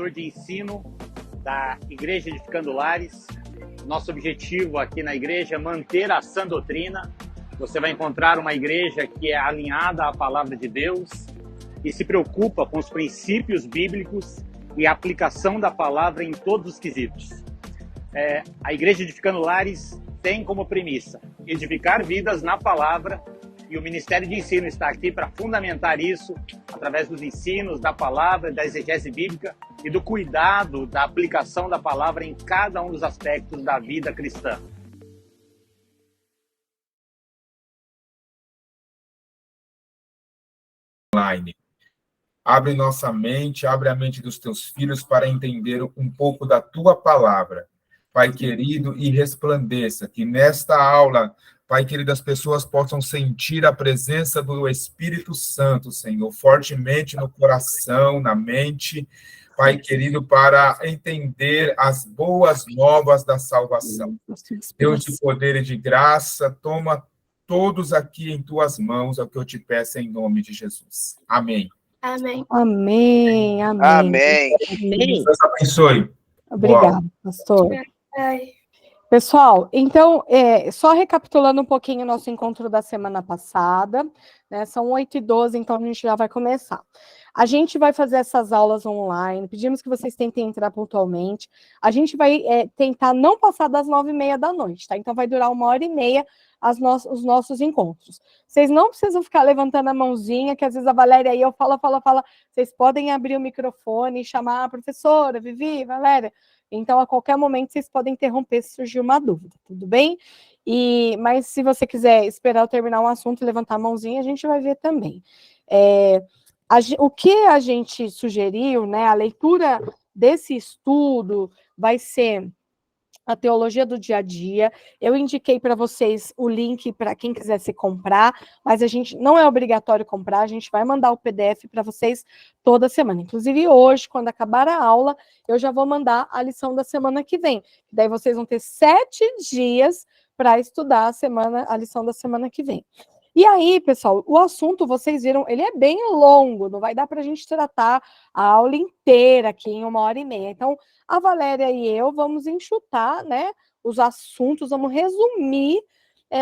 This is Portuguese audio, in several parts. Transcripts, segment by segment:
pastor de ensino da Igreja Edificando Lares. Nosso objetivo aqui na igreja é manter a sã doutrina. Você vai encontrar uma igreja que é alinhada à palavra de Deus e se preocupa com os princípios bíblicos e a aplicação da palavra em todos os quesitos. A Igreja Edificando Lares tem como premissa edificar vidas na palavra, e o Ministério de Ensino está aqui para fundamentar isso através dos ensinos da palavra, da exegese bíblica e do cuidado da aplicação da palavra em cada um dos aspectos da vida cristã. Online. Abre nossa mente, abre a mente dos teus filhos para entender um pouco da tua palavra. Pai querido, e resplandeça, que nesta aula, Pai querido, as pessoas possam sentir a presença do Espírito Santo, Senhor, fortemente no coração, na mente, Pai querido, para entender as boas novas da salvação. Deus de poder e de graça, toma todos aqui em tuas mãos, é o que eu te peço em nome de Jesus. Amém. Amém. Amém, amém. Amém. Amém. Deus abençoe. Obrigado, pastor. Ai. Pessoal, então, só recapitulando um pouquinho o nosso encontro da semana passada, né, são 8h12, então a gente já vai começar. A gente vai fazer essas aulas online, pedimos que vocês tentem entrar pontualmente. A gente vai tentar não passar das 9h30 da noite, tá? Então vai durar 1h30 os nossos encontros. Vocês não precisam ficar levantando a mãozinha, que às vezes a Valéria aí eu falo. Vocês podem abrir o microfone e chamar a professora, Vivi, Valéria. Então, a qualquer momento, vocês podem interromper se surgir uma dúvida, tudo bem? Mas se você quiser esperar eu terminar um assunto e levantar a mãozinha, a gente vai ver também. O que a gente sugeriu, né, a leitura desse estudo vai ser a teologia do dia a dia. Eu indiquei para vocês o link para quem quiser se comprar, mas a gente não é obrigatório comprar, a gente vai mandar o PDF para vocês toda semana. Inclusive hoje, quando acabar a aula, eu já vou mandar a lição da semana que vem. Daí vocês vão ter 7 dias para estudar a lição da semana que vem. E aí, pessoal, o assunto, vocês viram, ele é bem longo, não vai dar para a gente tratar a aula inteira aqui em 1h30. Então, a Valéria e eu vamos enxutar, né, os assuntos, vamos resumir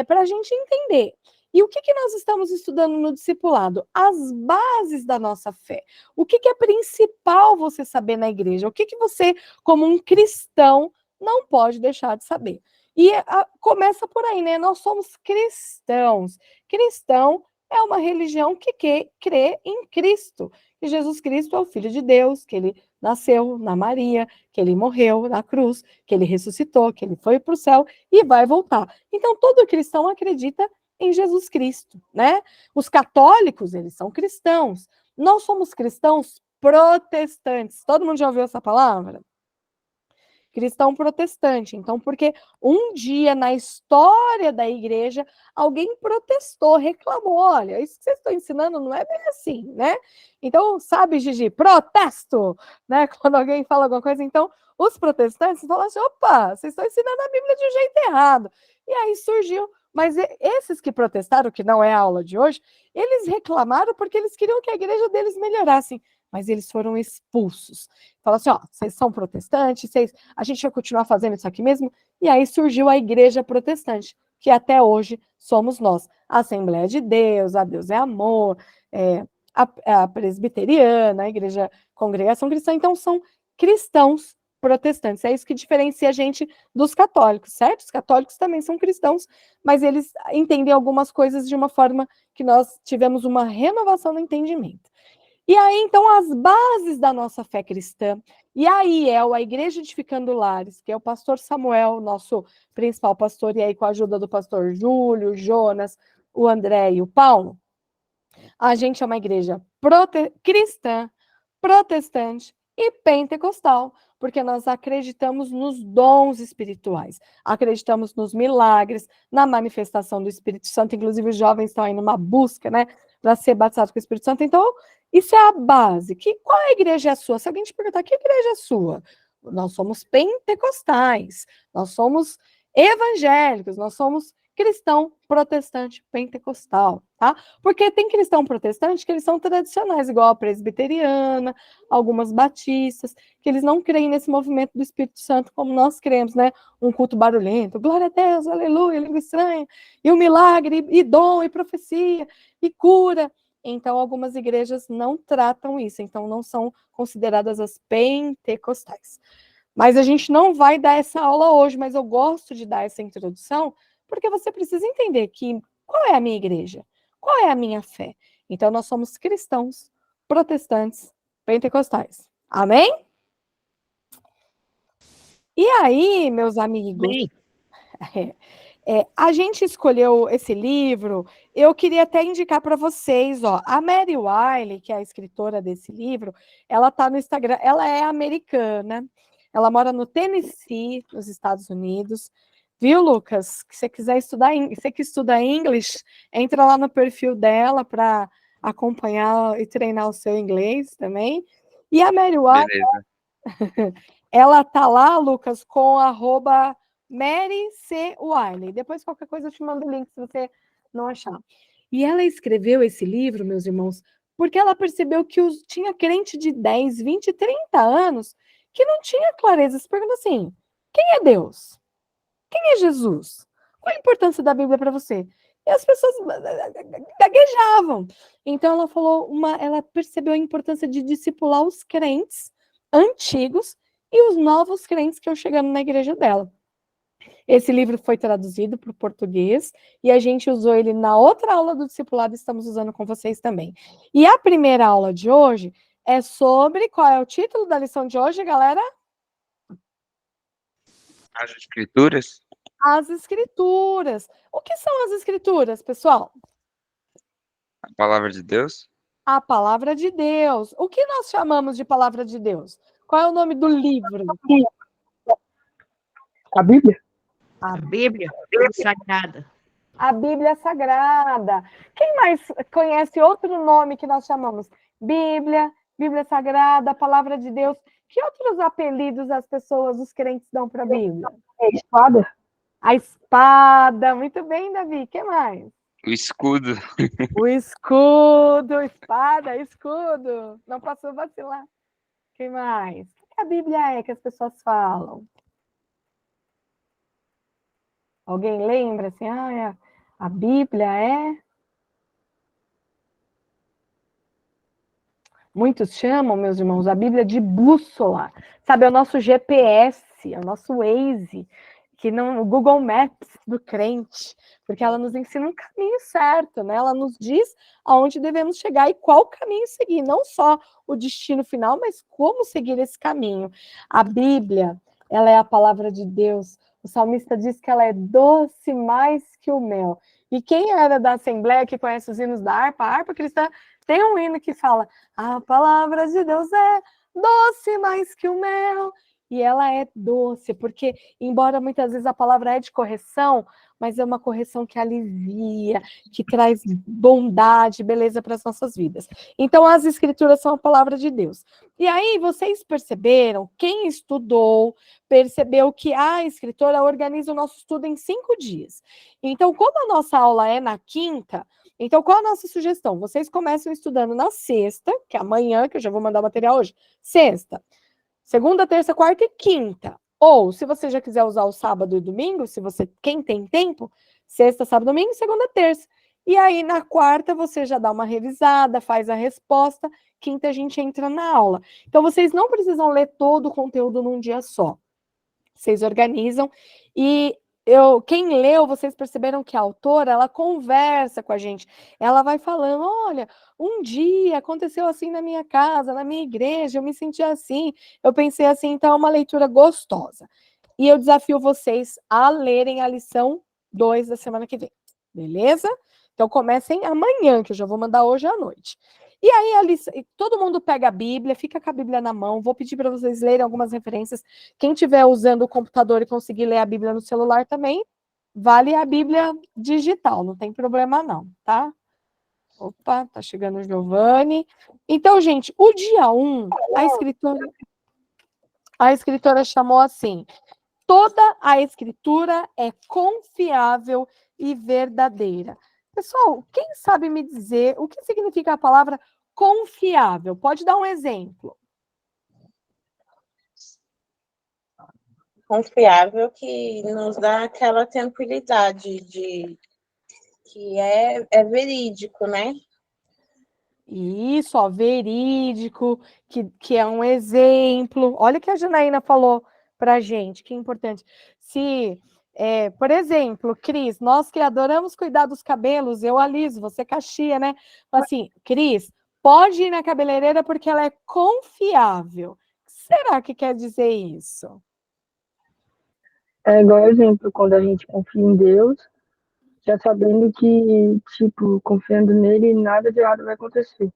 para a gente entender. E o que nós estamos estudando no discipulado? As bases da nossa fé. O que é principal você saber na igreja? O que você, como um cristão, não pode deixar de saber? E começa por aí, né? Nós somos cristãos. Cristão é uma religião que crê em Cristo, que Jesus Cristo é o Filho de Deus, que ele nasceu na Maria, que ele morreu na cruz, que ele ressuscitou, que ele foi para o céu e vai voltar. Então, todo cristão acredita em Jesus Cristo, né? Os católicos, eles são cristãos. Nós somos cristãos protestantes. Todo mundo já ouviu essa palavra? Cristão protestante. Então, porque um dia na história da igreja, alguém protestou, reclamou, olha, isso que vocês estão ensinando não é bem assim, né? Então, sabe, Gigi, protesto, né? Quando alguém fala alguma coisa, então, os protestantes falam assim, opa, vocês estão ensinando a Bíblia de um jeito errado. E aí surgiu, mas esses que protestaram, que não é a aula de hoje, eles reclamaram porque eles queriam que a igreja deles melhorasse, mas eles foram expulsos. Fala assim, ó, vocês são protestantes, a gente vai continuar fazendo isso aqui mesmo? E aí surgiu a igreja protestante, que até hoje somos nós. A Assembleia de Deus, a Deus é Amor, a presbiteriana, a igreja Congregação Cristã, então são cristãos protestantes. É isso que diferencia a gente dos católicos, certo? Os católicos também são cristãos, mas eles entendem algumas coisas de uma forma que nós tivemos uma renovação no entendimento. E aí, então, as bases da nossa fé cristã, e aí a Igreja Edificando Lares, que é o pastor Samuel, nosso principal pastor, e aí com a ajuda do pastor Júlio, Jonas, o André e o Paulo, a gente é uma igreja cristã, protestante e pentecostal, porque nós acreditamos nos dons espirituais, acreditamos nos milagres, na manifestação do Espírito Santo, inclusive os jovens estão aí numa busca, né, para ser batizados com o Espírito Santo. Então, isso é a base. Qual é a igreja sua? Se alguém te perguntar, que igreja é sua? Nós somos pentecostais, nós somos evangélicos, nós somos cristão protestante pentecostal, tá? Porque tem cristão protestante que eles são tradicionais, igual a presbiteriana, algumas batistas, que eles não creem nesse movimento do Espírito Santo como nós cremos, né? Um culto barulhento, glória a Deus, aleluia, língua estranha, e o milagre, e dom, e profecia, e cura. Então, algumas igrejas não tratam isso, então não são consideradas as pentecostais. Mas a gente não vai dar essa aula hoje, mas eu gosto de dar essa introdução, porque você precisa entender que qual é a minha igreja? Qual é a minha fé? Então, nós somos cristãos, protestantes, pentecostais. Amém? E aí, meus amigos, a gente escolheu esse livro, eu queria até indicar para vocês, ó, a Mary Wiley, que é a escritora desse livro, ela está no Instagram, ela é americana, ela mora no Tennessee, nos Estados Unidos. Viu, Lucas? Se você quiser estudar, você que estuda inglês, entra lá no perfil dela para acompanhar e treinar o seu inglês também. E a Mary Wiley, ela tá lá, Lucas, com @Mary C. Wiley. Depois, qualquer coisa, eu te mando o link se você não achar. E ela escreveu esse livro, meus irmãos, porque ela percebeu que tinha crente de 10, 20, 30 anos que não tinha clareza. Se pergunta assim, quem é Deus? Quem é Jesus? Qual a importância da Bíblia para você? E as pessoas gaguejavam. Então ela falou, ela percebeu a importância de discipular os crentes antigos e os novos crentes que iam chegando na igreja dela. Esse livro foi traduzido para o português e a gente usou ele na outra aula do discipulado, estamos usando com vocês também. E a primeira aula de hoje é sobre, qual é o título da lição de hoje, galera? As Escrituras? As Escrituras. O que são as Escrituras, pessoal? A palavra de Deus? A palavra de Deus. O que nós chamamos de palavra de Deus? Qual é o nome do livro? A Bíblia? A Bíblia Sagrada. A Bíblia Sagrada. Quem mais conhece outro nome que nós chamamos? Bíblia, Bíblia Sagrada, Palavra de Deus. Que outros apelidos as pessoas, os crentes, dão para a Bíblia? A espada? A espada. Muito bem, Davi. O que mais? O escudo. O escudo, espada, escudo. Não posso vacilar. Quem mais? O que a Bíblia é que as pessoas falam? Alguém lembra assim? A Bíblia é... Muitos chamam, meus irmãos, a Bíblia de bússola. Sabe, é o nosso GPS, é o nosso Waze, que não, o Google Maps do crente, porque ela nos ensina um caminho certo, né? Ela nos diz aonde devemos chegar e qual caminho seguir, não só o destino final, mas como seguir esse caminho. A Bíblia, ela é a palavra de Deus. O salmista diz que ela é doce mais que o mel. E quem era da Assembleia, que conhece os hinos da harpa, a harpa cristã tem um hino que fala: a palavra de Deus é doce mais que o mel. E ela é doce, porque, embora muitas vezes a palavra é de correção, mas é uma correção que alivia, que traz bondade, beleza para as nossas vidas. Então, as Escrituras são a palavra de Deus. E aí, vocês perceberam, quem estudou, percebeu que a escritora organiza o nosso estudo em 5 dias. Então, como a nossa aula é na quinta, então qual a nossa sugestão? Vocês começam estudando na sexta, que é amanhã, que eu já vou mandar o material hoje, sexta, segunda, terça, quarta e quinta. Ou, se você já quiser usar o sábado e domingo, quem tem tempo, sexta, sábado, domingo, segunda, terça. E aí, na quarta, você já dá uma revisada, faz a resposta, quinta a gente entra na aula. Então, vocês não precisam ler todo o conteúdo num dia só. Vocês organizam e quem leu, vocês perceberam que a autora, ela conversa com a gente. Ela vai falando, olha, um dia aconteceu assim na minha casa, na minha igreja, eu me senti assim, eu pensei assim, então é uma leitura gostosa. E eu desafio vocês a lerem a lição 2 da semana que vem, beleza? Então comecem amanhã, que eu já vou mandar hoje à noite. E aí, todo mundo pega a Bíblia, fica com a Bíblia na mão. Vou pedir para vocês lerem algumas referências. Quem estiver usando o computador e conseguir ler a Bíblia no celular também, vale a Bíblia digital, não tem problema não, tá? Opa, tá chegando o Giovanni. Então, gente, o dia 1, a escritora chamou assim: toda a escritura é confiável e verdadeira. Pessoal, quem sabe me dizer o que significa a palavra confiável? Pode dar um exemplo. Confiável que nos dá aquela tranquilidade de que é verídico, né? Isso, ó, verídico, que é um exemplo. Olha o que a Janaína falou para a gente, que importante. Se, por exemplo, Cris, nós que adoramos cuidar dos cabelos, eu aliso, você caxia, né? Assim, Cris, pode ir na cabeleireira porque ela é confiável. Será que quer dizer isso? É igual exemplo, quando a gente confia em Deus, já sabendo que, tipo, confiando nele, nada de errado vai acontecer.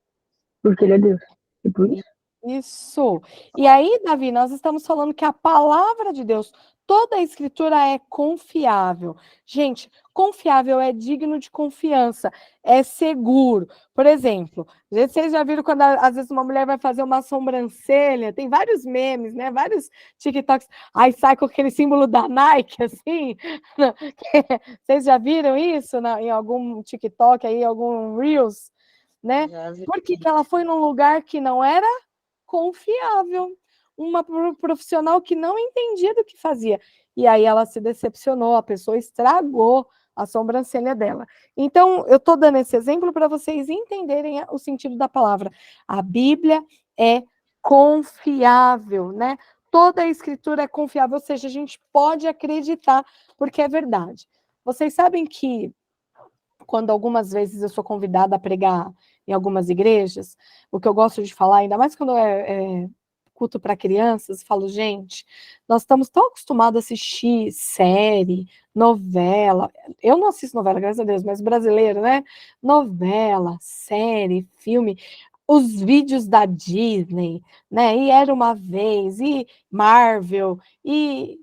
Porque ele é Deus. E por isso. Isso. E aí, Davi, nós estamos falando que a palavra de Deus, toda a escritura é confiável. Gente, confiável é digno de confiança, é seguro. Por exemplo, vocês já viram quando às vezes uma mulher vai fazer uma sobrancelha, tem vários memes, né? Vários TikToks, aí sai com aquele símbolo da Nike, assim. Vocês já viram isso em algum TikTok aí, algum Reels, né? Por que ela foi num lugar que não era confiável, uma profissional que não entendia do que fazia. E aí ela se decepcionou, a pessoa estragou a sobrancelha dela. Então, eu estou dando esse exemplo para vocês entenderem o sentido da palavra. A Bíblia é confiável, né? Toda a escritura é confiável, ou seja, a gente pode acreditar porque é verdade. Vocês sabem que quando algumas vezes eu sou convidada a pregar em algumas igrejas, o que eu gosto de falar, ainda mais quando é culto para crianças, falo, gente, nós estamos tão acostumados a assistir série, novela, eu não assisto novela, graças a Deus, mas brasileiro, né? Novela, série, filme, os vídeos da Disney, né? E Era Uma Vez, e Marvel, e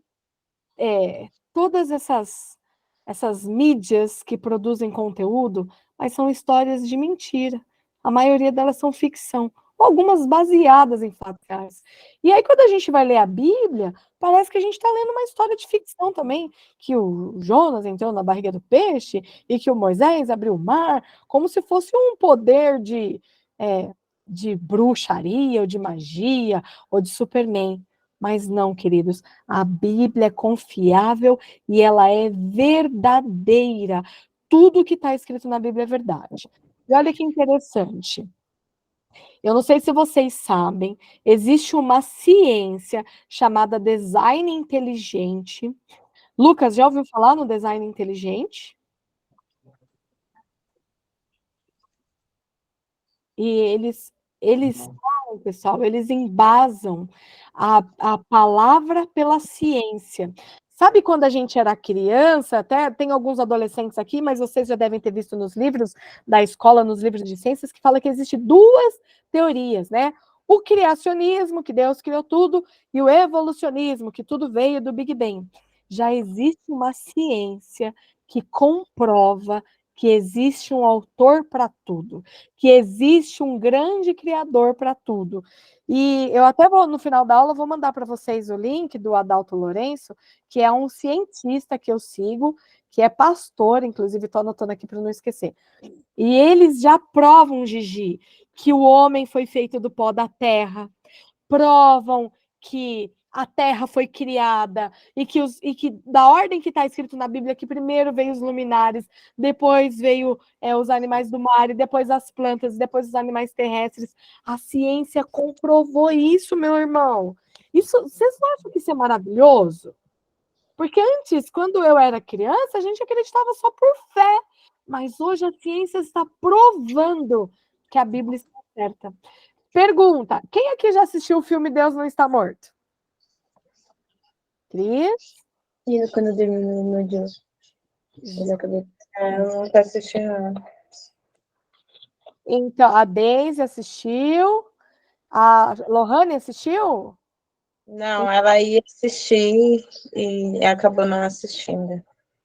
todas essas mídias que produzem conteúdo, mas são histórias de mentira. A maioria delas são ficção, algumas baseadas em fatos reais. E aí, quando a gente vai ler a Bíblia, parece que a gente está lendo uma história de ficção também, que o Jonas entrou na barriga do peixe e que o Moisés abriu o mar, como se fosse um poder de bruxaria, ou de magia, ou de Superman. Mas não, queridos, a Bíblia é confiável e ela é verdadeira. Tudo que está escrito na Bíblia é verdade. E olha que interessante. Eu não sei se vocês sabem, existe uma ciência chamada design inteligente. Lucas, já ouviu falar no design inteligente? E eles falam, pessoal, eles embasam a palavra pela ciência. Sabe quando a gente era criança, até tem alguns adolescentes aqui, mas vocês já devem ter visto nos livros da escola, nos livros de ciências, que fala que existe duas teorias, né? O criacionismo, que Deus criou tudo, e o evolucionismo, que tudo veio do Big Bang. Já existe uma ciência que comprova que existe um autor para tudo, que existe um grande criador para tudo. E eu até vou, no final da aula, vou mandar para vocês o link do Adalto Lourenço, que é um cientista que eu sigo, que é pastor, inclusive estou anotando aqui para não esquecer. E eles já provam, Gigi, que o homem foi feito do pó da terra, provam que a terra foi criada e que da ordem que está escrito na Bíblia, que primeiro veio os luminares, depois veio os animais do mar, e depois as plantas, e depois os animais terrestres. A ciência comprovou isso, meu irmão. Isso, vocês não acham que isso é maravilhoso? Porque antes, quando eu era criança, a gente acreditava só por fé, mas hoje a ciência está provando que a Bíblia está certa. Pergunta: quem aqui já assistiu o filme Deus Não Está Morto? Cris? E quando eu dormi no dia, eu acabei. Eu não tô assistindo. Então, a Deise assistiu. A Lohane assistiu? Não, ela ia assistir e acabou não assistindo.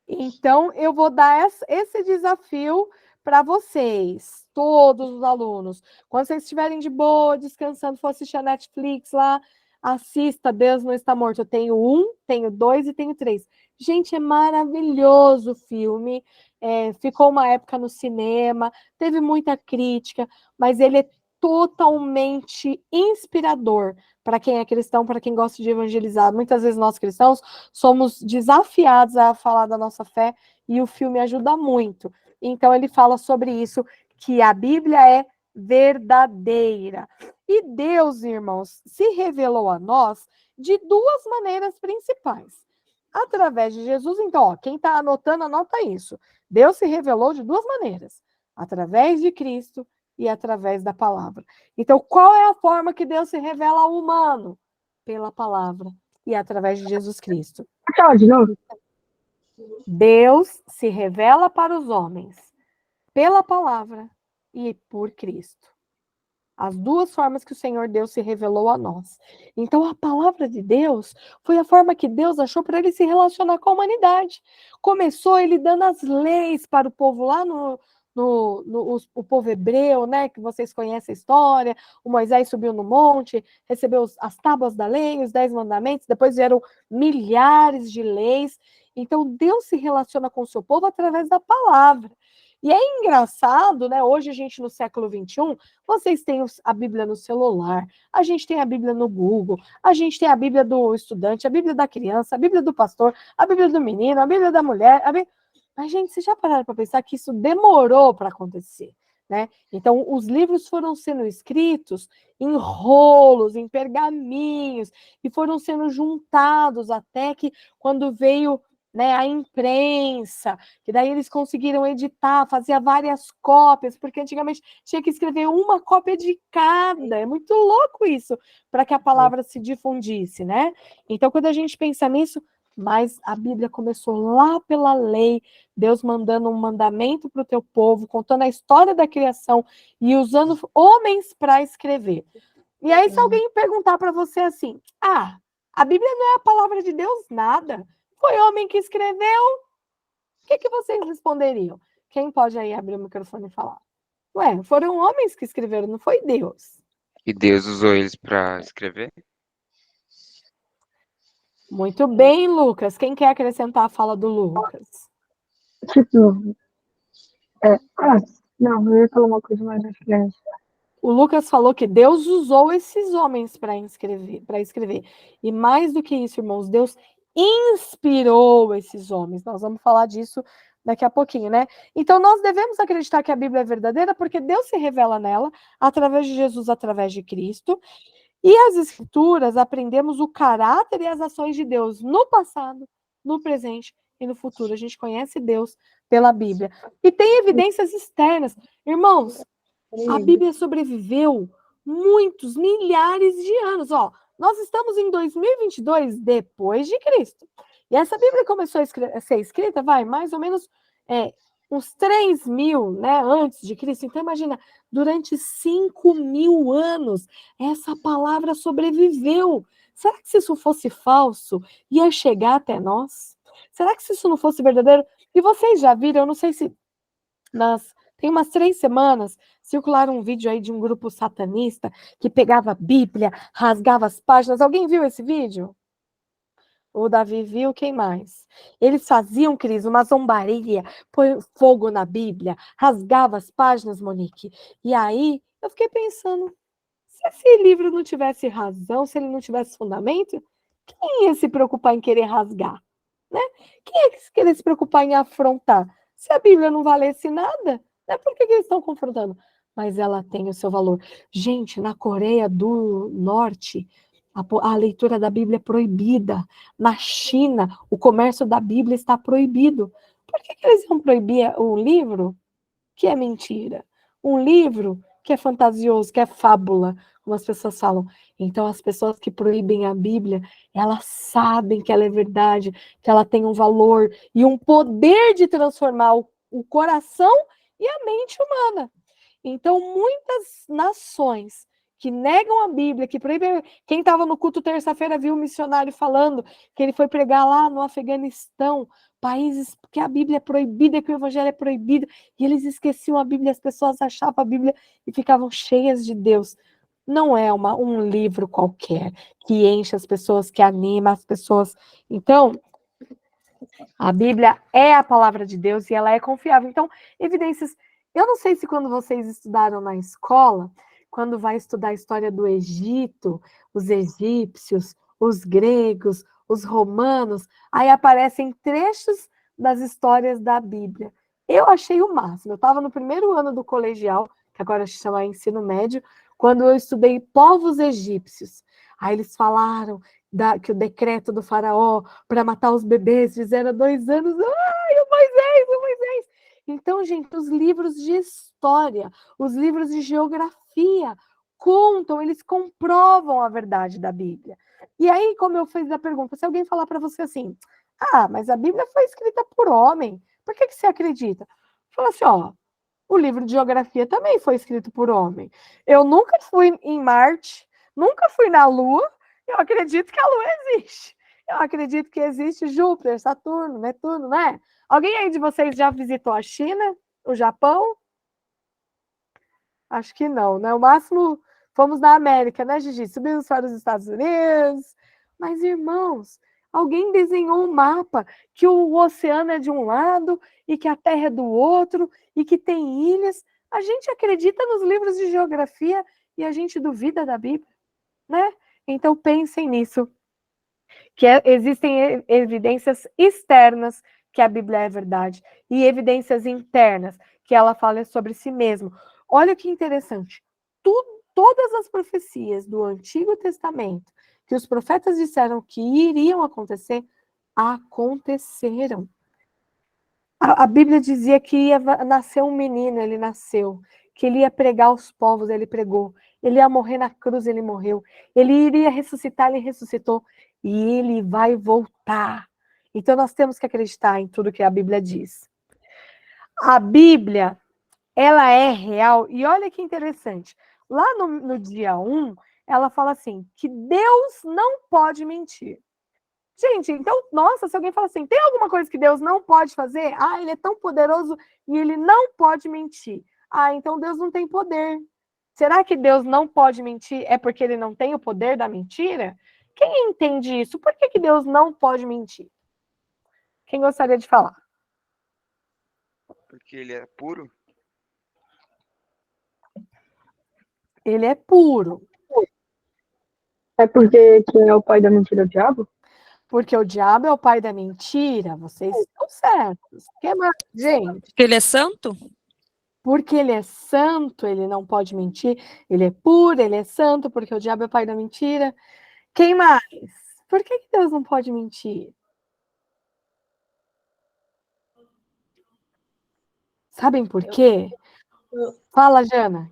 Então, eu vou dar esse desafio para vocês, todos os alunos. Quando vocês estiverem de boa, descansando, for assistir a Netflix lá, assista Deus Não Está Morto. Eu tenho 1, tenho 2 e tenho 3. Gente, é maravilhoso o filme. Ficou uma época no cinema, teve muita crítica, mas ele é totalmente inspirador para quem é cristão, para quem gosta de evangelizar. Muitas vezes nós cristãos somos desafiados a falar da nossa fé e o filme ajuda muito. Então ele fala sobre isso, que a Bíblia é verdadeira. E Deus, irmãos, se revelou a nós de duas maneiras principais. Através de Jesus, então, ó, quem está anotando, anota isso. Deus se revelou de duas maneiras. Através de Cristo e através da palavra. Então, qual é a forma que Deus se revela ao humano? Pela palavra e através de Jesus Cristo. Tchau, de novo. Deus se revela para os homens pela palavra e por Cristo. As duas formas que o Senhor Deus se revelou a nós. Então, a palavra de Deus foi a forma que Deus achou para ele se relacionar com a humanidade. Começou ele dando as leis para o povo lá o povo hebreu, né? Que vocês conhecem a história. O Moisés subiu no monte, recebeu as tábuas da lei, os 10 mandamentos, depois vieram milhares de leis. Então, Deus se relaciona com o seu povo através da palavra. E é engraçado, né? Hoje a gente, no século XXI, vocês têm a Bíblia no celular, a gente tem a Bíblia no Google, a gente tem a Bíblia do estudante, a Bíblia da criança, a Bíblia do pastor, a Bíblia do menino, a Bíblia da mulher. Mas, gente, vocês já pararam para pensar que isso demorou para acontecer, né? Então, os livros foram sendo escritos em rolos, em pergaminhos, e foram sendo juntados até que, quando veio, né, a imprensa, que daí eles conseguiram editar, fazia várias cópias, porque antigamente tinha que escrever uma cópia de cada. É muito louco isso, para que a palavra se difundisse, né? Então, quando a gente pensa nisso, mas a Bíblia começou lá pela lei, Deus mandando um mandamento para o teu povo, contando a história da criação e usando homens para escrever. E aí, se alguém perguntar para você assim, a Bíblia não é a palavra de Deus, nada. Foi homem que escreveu, o que vocês responderiam? Quem pode aí abrir o microfone e falar? Ué, foram homens que escreveram, não foi Deus. E Deus usou eles para escrever? Muito bem, Lucas. Quem quer acrescentar a fala do Lucas? Tipo, não, eu ia falar uma coisa mais à frente. O Lucas falou que Deus usou esses homens para escrever. E mais do que isso, irmãos, Deus inspirou esses homens. Nós vamos falar disso daqui a pouquinho, né? Então, nós devemos acreditar que a Bíblia é verdadeira porque Deus se revela nela através de Jesus, através de Cristo. E as Escrituras aprendemos o caráter e as ações de Deus no passado, no presente e no futuro. A gente conhece Deus pela Bíblia. E tem evidências externas. Irmãos, a Bíblia sobreviveu muitos, milhares de anos. Nós estamos em 2022 depois de Cristo. E essa Bíblia começou a ser escrita, mais ou menos uns 3.000, né, antes de Cristo. Então, imagina, durante 5.000 anos, essa palavra sobreviveu. Será que se isso fosse falso, ia chegar até nós? Será que se isso não fosse verdadeiro? E vocês já viram, eu não sei se tem umas 3 semanas, circularam um vídeo aí de um grupo satanista que pegava a Bíblia, rasgava as páginas. Alguém viu esse vídeo? O Davi viu, quem mais? Eles faziam, Cris, uma zombaria, põe fogo na Bíblia, rasgava as páginas, Monique. E aí, eu fiquei pensando, se esse livro não tivesse razão, se ele não tivesse fundamento, quem ia se preocupar em querer rasgar? Né? Quem ia querer se preocupar em afrontar? Se a Bíblia não valesse nada, né? Por que eles estão confrontando? Mas ela tem o seu valor. Gente, na Coreia do Norte, a leitura da Bíblia é proibida. Na China, o comércio da Bíblia está proibido. Por que eles vão proibir um livro que é mentira? Um livro que é fantasioso, que é fábula, como as pessoas falam. Então, as pessoas que proíbem a Bíblia, elas sabem que ela é verdade, que ela tem um valor e um poder de transformar o coração e a mente humana. Então, muitas nações que negam a Bíblia, que proíbem... Quem estava no culto terça-feira viu um missionário falando que ele foi pregar lá no Afeganistão, países que a Bíblia é proibida, que o Evangelho é proibido, e eles esqueciam a Bíblia, as pessoas achavam a Bíblia e ficavam cheias de Deus. Não é um livro qualquer que enche as pessoas, que anima as pessoas. Então, A Bíblia é a palavra de Deus e ela é confiável. Então, evidências. Eu não sei se quando vocês estudaram na escola, quando vai estudar a história do Egito, os egípcios, os gregos, os romanos, aí aparecem trechos das histórias da Bíblia. Eu achei o máximo. Eu estava no primeiro ano do colegial, que agora se chama ensino médio, quando eu estudei povos egípcios. Aí eles falaram que o decreto do faraó para matar os bebês fizeram 2 anos. Ai, o Moisés! Então, gente, os livros de história, os livros de geografia contam, eles comprovam a verdade da Bíblia. E aí, como eu fiz a pergunta, se alguém falar para você assim, mas a Bíblia foi escrita por homem, por que você acredita? Fala assim, o livro de geografia também foi escrito por homem. Eu nunca fui em Marte, nunca fui na Lua, eu acredito que a Lua existe. Eu acredito que existe Júpiter, Saturno, Netuno, né? Alguém aí de vocês já visitou a China, o Japão? Acho que não, né? O máximo, fomos na América, né, Gigi? Subimos para os Estados Unidos. Mas, irmãos, alguém desenhou um mapa que o oceano é de um lado e que a Terra é do outro e que tem ilhas. A gente acredita nos livros de geografia e a gente duvida da Bíblia, né? Então, pensem nisso, que existem evidências externas que a Bíblia é verdade e evidências internas que ela fala sobre si mesmo. Olha que interessante. Todas as profecias do Antigo Testamento que os profetas disseram que iriam acontecer, aconteceram. A Bíblia dizia que ia nascer um menino, ele nasceu. Que ele ia pregar aos povos, ele pregou. Ele ia morrer na cruz, ele morreu. Ele iria ressuscitar, ele ressuscitou. E ele vai voltar. Então nós temos que acreditar em tudo que a Bíblia diz. A Bíblia, ela é real. E olha que interessante. Lá no dia 1, ela fala assim, que Deus não pode mentir. Gente, então, nossa, se alguém fala assim, tem alguma coisa que Deus não pode fazer? Ele é tão poderoso e ele não pode mentir. Então Deus não tem poder. Será que Deus não pode mentir é porque ele não tem o poder da mentira? Quem entende isso? Por que Deus não pode mentir? Quem gostaria de falar? Porque ele é puro? Ele é puro. É porque quem é o pai da mentira é o diabo? Porque o diabo é o pai da mentira. Vocês estão certos. O que mais, gente? Porque ele é santo? Porque ele é santo, ele não pode mentir. Ele é puro, ele é santo, porque o diabo é o pai da mentira. Quem mais? Por que Deus não pode mentir? Sabem por quê? Fala, Jana.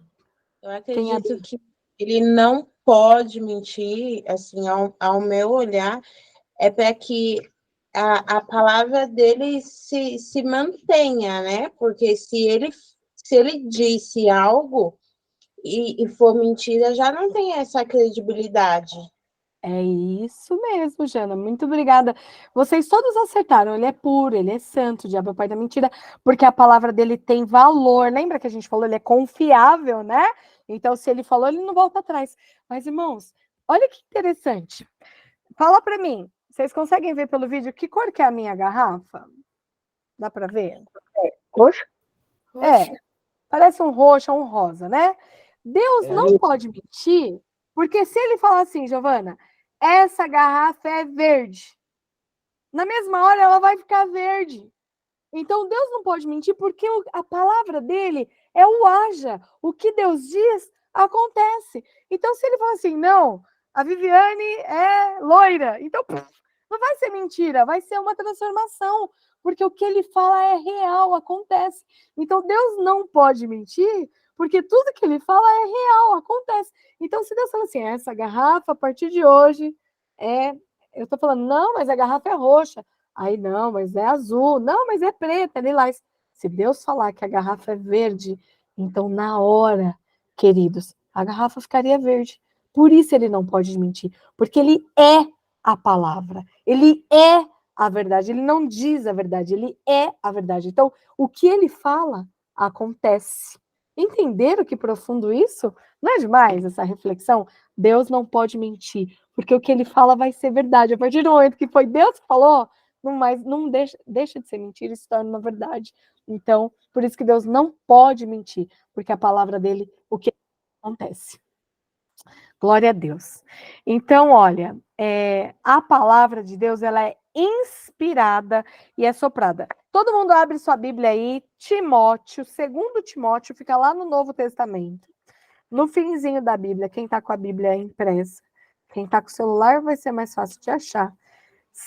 Eu acredito que ele não pode mentir, assim, ao meu olhar, é para que a palavra dele se mantenha, né? Porque se ele disse algo e for mentira, já não tem essa credibilidade. É isso mesmo, Jana. Muito obrigada. Vocês todos acertaram. Ele é puro, ele é santo, o diabo é o pai da mentira, porque a palavra dele tem valor. Lembra que a gente falou? Ele é confiável, né? Então, se ele falou, ele não volta atrás. Mas, irmãos, olha que interessante. Fala para mim. Vocês conseguem ver pelo vídeo que cor que é a minha garrafa? Dá para ver? Roxo? Parece um roxo ou um rosa, né? Deus não pode mentir, porque se ele falar assim, Giovana, essa garrafa é verde, na mesma hora ela vai ficar verde. Então Deus não pode mentir, porque a palavra dele é o haja. O que Deus diz, acontece. Então se ele falar assim, não, a Viviane é loira, então não vai ser mentira, vai ser uma transformação, porque o que ele fala é real, acontece. Então Deus não pode mentir, porque tudo que ele fala é real, acontece. Então se Deus fala assim, essa garrafa a partir de hoje eu tô falando, não, mas a garrafa é roxa. Aí não, mas é azul. Não, mas é preta, lilás. Se Deus falar que a garrafa é verde, então na hora, queridos, a garrafa ficaria verde. Por isso ele não pode mentir, porque ele é a palavra, ele é a verdade, ele não diz a verdade, ele é a verdade. Então, o que ele fala, acontece. Entenderam que profundo isso? Não é demais essa reflexão? Deus não pode mentir, porque o que ele fala vai ser verdade. A partir do momento que foi Deus que falou, não deixa de ser mentira e se torna uma verdade. Então, por isso que Deus não pode mentir, porque a palavra dele, o que acontece? Glória a Deus. Então, olha, a palavra de Deus, ela é inspirada e é soprada. Todo mundo abre sua Bíblia aí, Timóteo, 2 Timóteo, fica lá no Novo Testamento. No finzinho da Bíblia, quem está com a Bíblia impressa, quem está com o celular vai ser mais fácil de achar.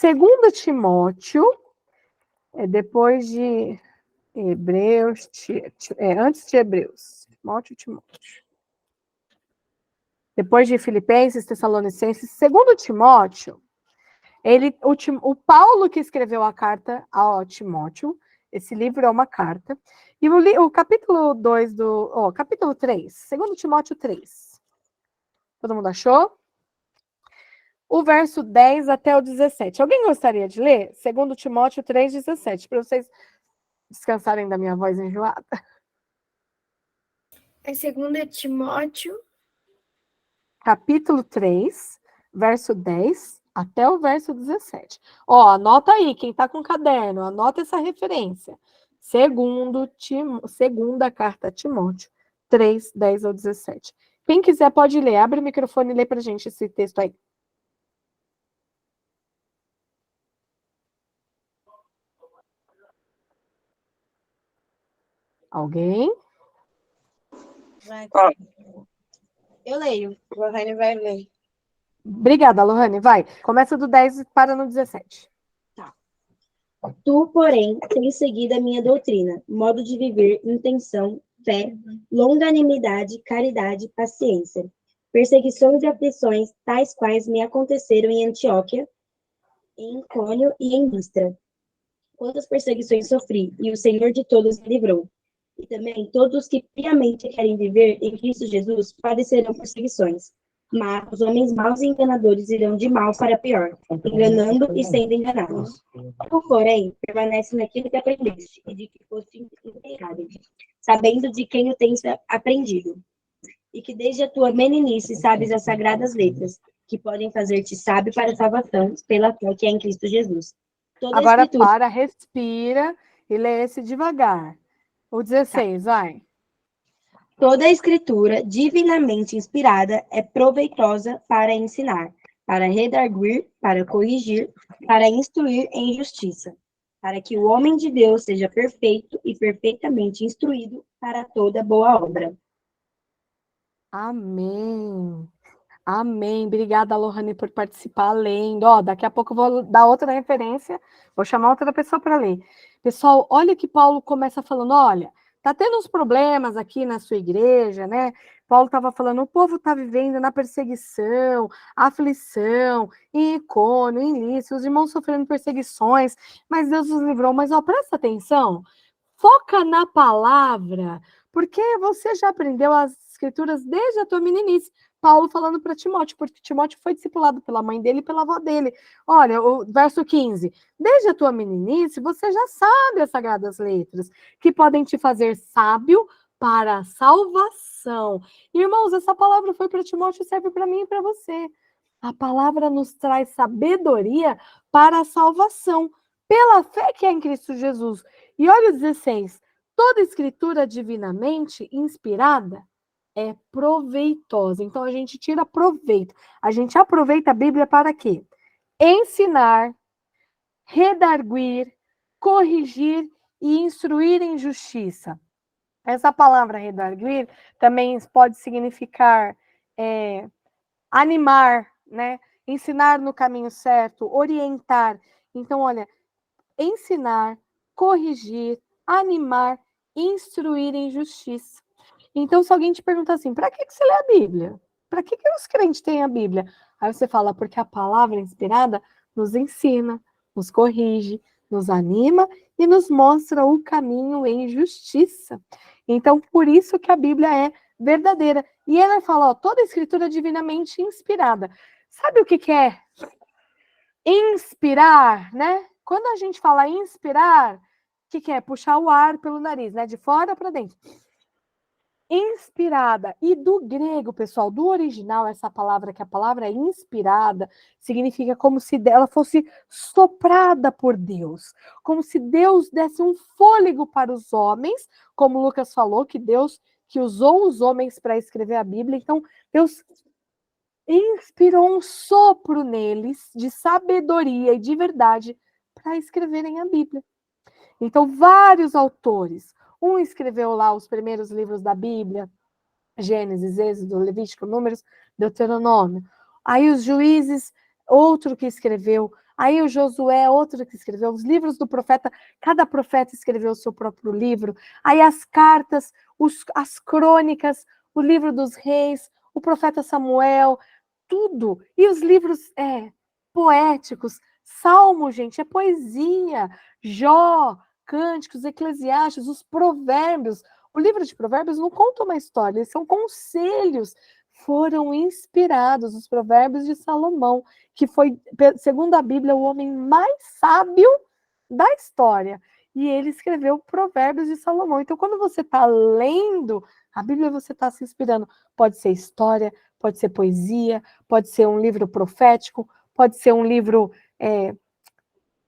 2 Timóteo, depois de Hebreus, antes de Hebreus, Timóteo. Depois de Filipenses, Tessalonicenses, 2 Timóteo, o Paulo que escreveu a carta a Timóteo, esse livro é uma carta, e o capítulo 2 capítulo 3, 2 Timóteo 3. Todo mundo achou? O verso 10 até o 17. Alguém gostaria de ler? 2 Timóteo 3, 17, para vocês descansarem da minha voz enjoada. É 2 Timóteo. Capítulo 3, verso 10 até o verso 17. Ó, anota aí, quem está com caderno, anota essa referência. Segunda carta a Timóteo, 3, 10 ao 17. Quem quiser pode ler, abre o microfone e lê para a gente esse texto aí. Alguém? Eu leio, o Lohane vai ler. Obrigada, Lohane. Vai. Começa do 10 e para no 17. Tu, porém, tens seguido a minha doutrina, modo de viver, intenção, fé, longanimidade, caridade, paciência, perseguições e aflições, tais quais me aconteceram em Antioquia, em Icônio e em Listra. Quantas perseguições sofri, e o Senhor de todos me livrou. E também todos os que piamente querem viver em Cristo Jesus padecerão perseguições. Mas os homens maus e enganadores irão de mal para pior, enganando e sendo enganados. Tu, porém, permanece naquilo que aprendeste e de que foste inteirado, sabendo de quem o tens aprendido, e que desde a tua meninice sabes as sagradas letras, que podem fazer-te sábio para a salvação pela fé que é em Cristo Jesus. Agora para, respira e lê esse devagar. O 16, vai. Toda a escritura divinamente inspirada é proveitosa para ensinar, para redarguir, para corrigir, para instruir em justiça, para que o homem de Deus seja perfeito e perfeitamente instruído para toda boa obra. Amém. Amém. Obrigada, Lohane, por participar lendo. Ó, daqui a pouco eu vou dar outra referência, vou chamar outra pessoa para ler. Pessoal, olha que Paulo começa falando, olha, tá tendo uns problemas aqui na sua igreja, né? Paulo estava falando, o povo está vivendo na perseguição, aflição, em Icônio, em Listra, os irmãos sofrendo perseguições, mas Deus os livrou. Mas, ó, presta atenção, foca na palavra, porque você já aprendeu as escrituras desde a tua meninice. Paulo falando para Timóteo, porque Timóteo foi discipulado pela mãe dele e pela avó dele. Olha, o verso 15. Desde a tua meninice, você já sabe as sagradas letras, que podem te fazer sábio para a salvação. Irmãos, essa palavra foi para Timóteo e serve para mim e para você. A palavra nos traz sabedoria para a salvação, pela fé que é em Cristo Jesus. E olha o 16. Toda escritura divinamente inspirada é proveitosa. Então, a gente tira proveito. A gente aproveita a Bíblia para quê? Ensinar, redarguir, corrigir e instruir em justiça. Essa palavra redarguir também pode significar animar, né? Ensinar no caminho certo, orientar. Então, olha, ensinar, corrigir, animar, instruir em justiça. Então, se alguém te perguntar assim, para que você lê a Bíblia? Para que os crentes têm a Bíblia? Aí você fala, porque a palavra inspirada nos ensina, nos corrige, nos anima e nos mostra o caminho em justiça. Então, por isso que a Bíblia é verdadeira. E ela fala, ó, toda a escritura é divinamente inspirada. Sabe o que é inspirar, né? Quando a gente fala inspirar, o que é? Puxar o ar pelo nariz, né? De fora para dentro. inspirada. E do grego, pessoal, do original, essa palavra, que a palavra inspirada, significa como se ela fosse soprada por Deus. Como se Deus desse um fôlego para os homens, como Lucas falou, que Deus que usou os homens para escrever a Bíblia. Então, Deus inspirou um sopro neles de sabedoria e de verdade para escreverem a Bíblia. Então, vários autores. Um escreveu lá os primeiros livros da Bíblia, Gênesis, Êxodo, Levítico, Números, Deuteronômio. Aí os Juízes, outro que escreveu. Aí o Josué, outro que escreveu. Os livros do profeta, cada profeta escreveu o seu próprio livro. Aí as cartas, as crônicas, o livro dos reis, o profeta Samuel, tudo. E os livros poéticos, Salmo, gente, é poesia. Jó, Cânticos, Eclesiastes, os Provérbios. O livro de Provérbios não conta uma história, eles são conselhos. Foram inspirados os Provérbios de Salomão, que foi, segundo a Bíblia, o homem mais sábio da história. E ele escreveu Provérbios de Salomão. Então, quando você está lendo a Bíblia, você está se inspirando. Pode ser história, pode ser poesia, pode ser um livro profético, pode ser um livro